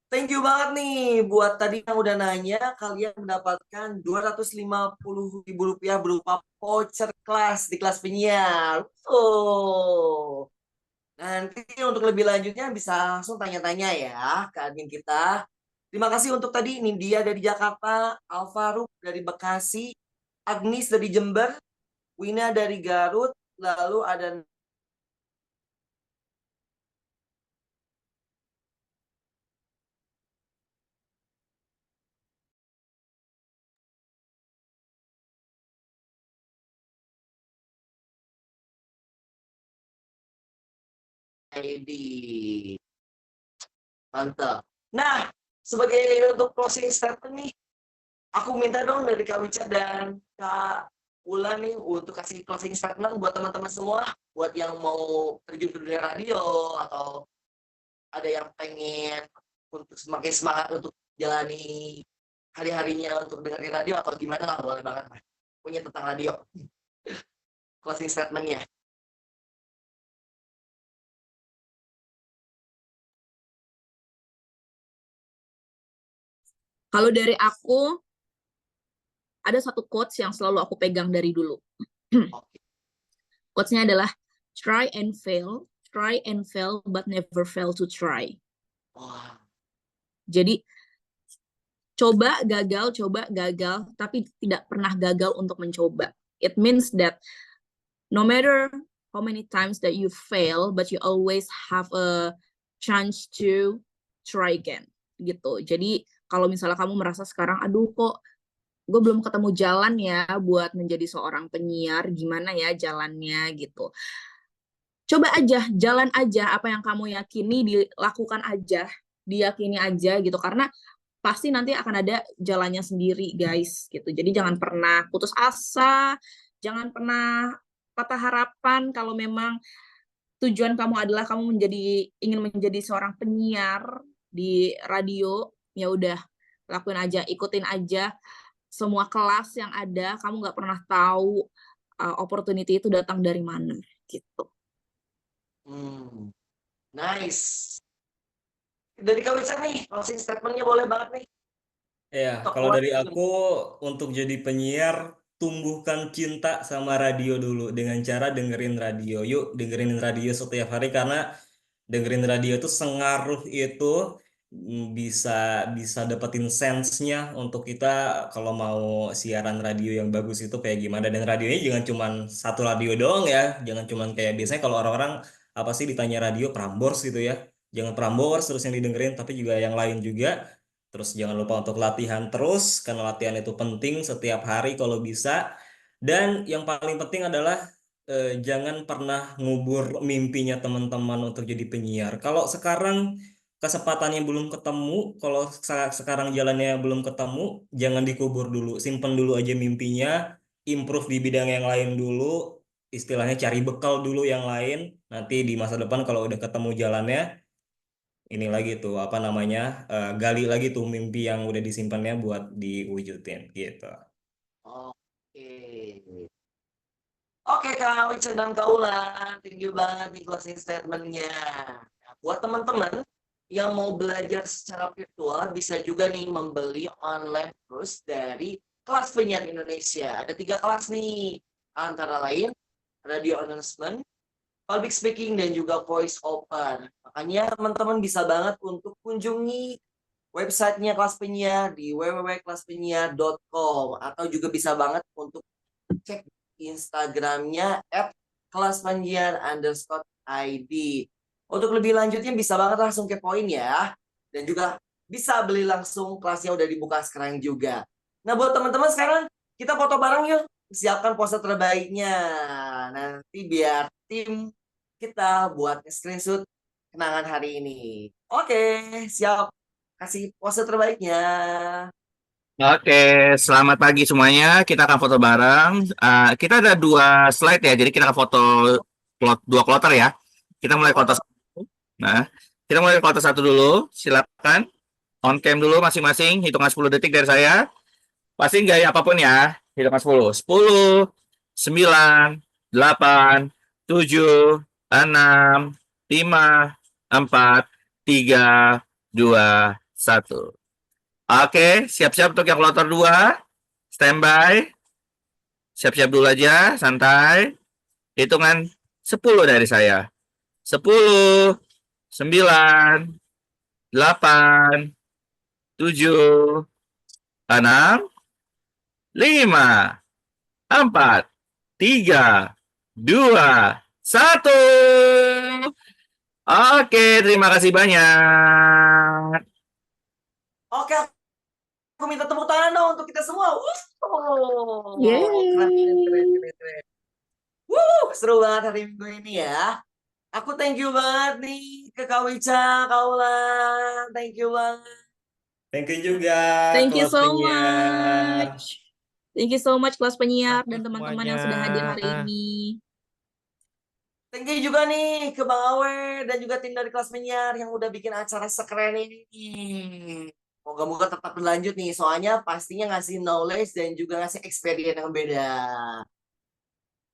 thank you banget nih buat tadi yang udah nanya. Kalian mendapatkan Rp250.000 berupa voucher kelas di kelas penyiar. Oh. Nanti untuk lebih lanjutnya bisa langsung tanya-tanya ya ke admin kita. Terima kasih untuk tadi Nindya dari Jakarta, Alvaruk dari Bekasi, Agnis dari Jember, Wina dari Garut, lalu ada Edi. Mantap. Nah, sebagai untuk closing statement nih, aku minta dong dari Kak Wicca dan Kak Ulan nih untuk kasih closing statement buat teman-teman semua, buat yang mau terjun ke dunia radio atau ada yang pengen untuk semakin semangat untuk jalani hari-harinya untuk dengerin radio atau gimana lah, boleh banget lah. Punya tentang radio. Closing statementnya. Kalau dari aku, ada satu quotes yang selalu aku pegang dari dulu. Quotes-nya adalah try and fail, but never fail to try. Jadi coba gagal, tapi tidak pernah gagal untuk mencoba. It means that no matter how many times that you fail, but you always have a chance to try again. Gitu. Jadi kalau misalnya kamu merasa sekarang, aduh kok gue belum ketemu jalan ya buat menjadi seorang penyiar, gimana ya jalannya gitu. Coba aja, jalan aja, apa yang kamu yakini dilakukan aja, diyakini aja gitu, karena pasti nanti akan ada jalannya sendiri guys gitu. Jadi jangan pernah putus asa, jangan pernah patah harapan kalau memang tujuan kamu adalah kamu ingin menjadi seorang penyiar di radio, ya udah lakuin aja, ikutin aja semua kelas yang ada. Kamu nggak pernah tahu opportunity itu datang dari mana gitu. Nice. Dari Kak Wicca nih, closing statement-nya boleh banget nih. Ya, Untuk kalau dari keluarga. aku untuk jadi penyiar, tumbuhkan cinta sama radio dulu dengan cara dengerin radio. Yuk, dengerin radio setiap hari karena dengerin radio itu sengaruh itu, bisa bisa dapetin sense-nya untuk kita kalau mau siaran radio yang bagus itu kayak gimana. Dan radionya jangan cuman satu radio doang ya, jangan cuman kayak biasanya kalau orang-orang apa sih ditanya radio Prambors gitu ya. Jangan Prambors terus yang didengerin, tapi juga yang lain juga. Terus jangan lupa untuk latihan terus, karena latihan itu penting setiap hari kalau bisa. Dan yang paling penting adalah jangan pernah ngubur mimpinya teman-teman untuk jadi penyiar. Kalau sekarang kesempatannya belum ketemu, kalau sekarang jalannya belum ketemu, jangan dikubur dulu. Simpen dulu aja mimpinya, improve di bidang yang lain dulu, istilahnya cari bekal dulu yang lain. Nanti di masa depan kalau udah ketemu jalannya, ini lagi tuh apa namanya, gali lagi tuh mimpi yang udah disimpannya buat diwujudin gitu. Oke. Oke Kak Wicca dan Kak Ulan, thank you banget nih closing statement-nya. Nah, buat teman-teman yang mau belajar secara virtual, bisa juga nih membeli online course dari Kelas Penyiar Indonesia. Ada 3 kelas nih, antara lain radio announcement, public speaking, dan juga voice over. Makanya teman-teman bisa banget untuk kunjungi websitenya Kelas Penyiar di www.kelaspenyiar.com, atau juga bisa banget untuk cek Instagramnya @kelaspenyiar_id. Untuk lebih lanjutnya bisa banget langsung kepoin ya. Dan juga bisa beli langsung, kelasnya udah dibuka sekarang juga. Nah buat teman-teman sekarang kita foto bareng yuk. Siapkan pose terbaiknya. Nanti biar tim kita buat screenshot kenangan hari ini. Oke, siap. Kasih pose terbaiknya. Oke, selamat pagi semuanya. Kita akan foto bareng. Kita ada 2 slide ya, jadi kita akan foto 2 kloter ya. Kita mulai kloter 1. Nah, kita mulai kloter 1 dulu. Silakan. On cam dulu masing-masing. Hitungan 10 detik dari saya. Pasti gaya apapun ya. Hitungan 10. 10, 9, 8, 7, 6, 5, 4, 3, 2, 1. Oke, siap-siap untuk yang kloter 2. Standby. Siap-siap dulu aja, santai. Hitungan 10 dari saya. 10, 9, 8, 7, 6, 5, 4, 3, 2, 1. Oke, terima kasih banyak. Oke, aku minta tepuk tangan dong untuk kita semua. Yeay. Keren. Seru banget hari Minggu ini ya. Aku thank you banget nih ke Kak Wicca, Kak Ulan. Thank you banget. Thank you juga Thank you Kelas so Penyiar. much. Thank you so much Kelas Penyiar dan teman-teman yang sudah hadir hari semuanya. ini. Thank you juga nih ke Bang Awe dan juga tim dari Kelas Penyiar yang udah bikin acara sekeren ini. Moga-moga tetap berlanjut nih, soalnya pastinya ngasih knowledge dan juga ngasih experience yang beda.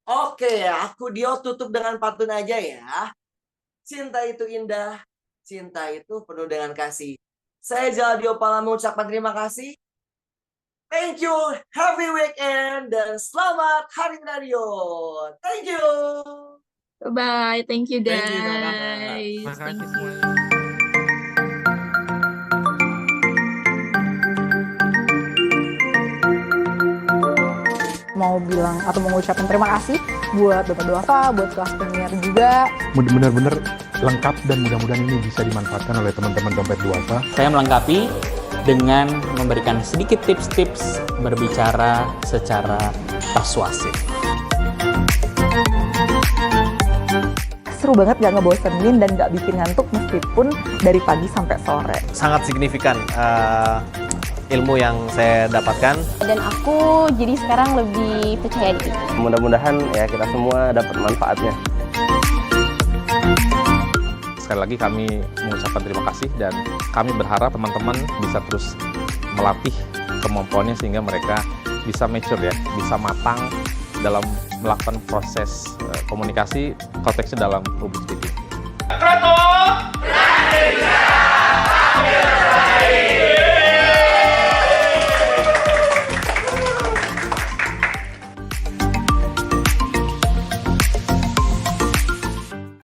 Oke, aku Dio tutup dengan pantun aja ya. Cinta itu indah, cinta itu penuh dengan kasih. Saya Jaldio Pala mengucapkan terima kasih. Thank you, happy weekend, dan selamat Hari Radio. Thank you. Bye, thank you Thank you, Kakak. guys. Makasih Thank you. semuanya. Mau bilang atau mengucapkan terima kasih buat Bapak Duafa, buat kelas penyiar juga. Benar-benar lengkap dan mudah-mudahan ini bisa dimanfaatkan oleh teman-teman Dompet Duafa. Saya melengkapi dengan memberikan sedikit tips-tips berbicara secara persuasif. Seru banget, gak ngebosenin dan gak bikin ngantuk meskipun dari pagi sampai sore. Sangat signifikan ilmu yang saya dapatkan. Dan aku jadi sekarang lebih percaya diri. Mudah-mudahan ya kita semua dapat manfaatnya. Sekali lagi kami mengucapkan terima kasih dan kami berharap teman-teman bisa terus melatih kemampuannya sehingga mereka bisa mature ya, bisa matang dalam melakukan proses komunikasi konteksnya dalam public speaking.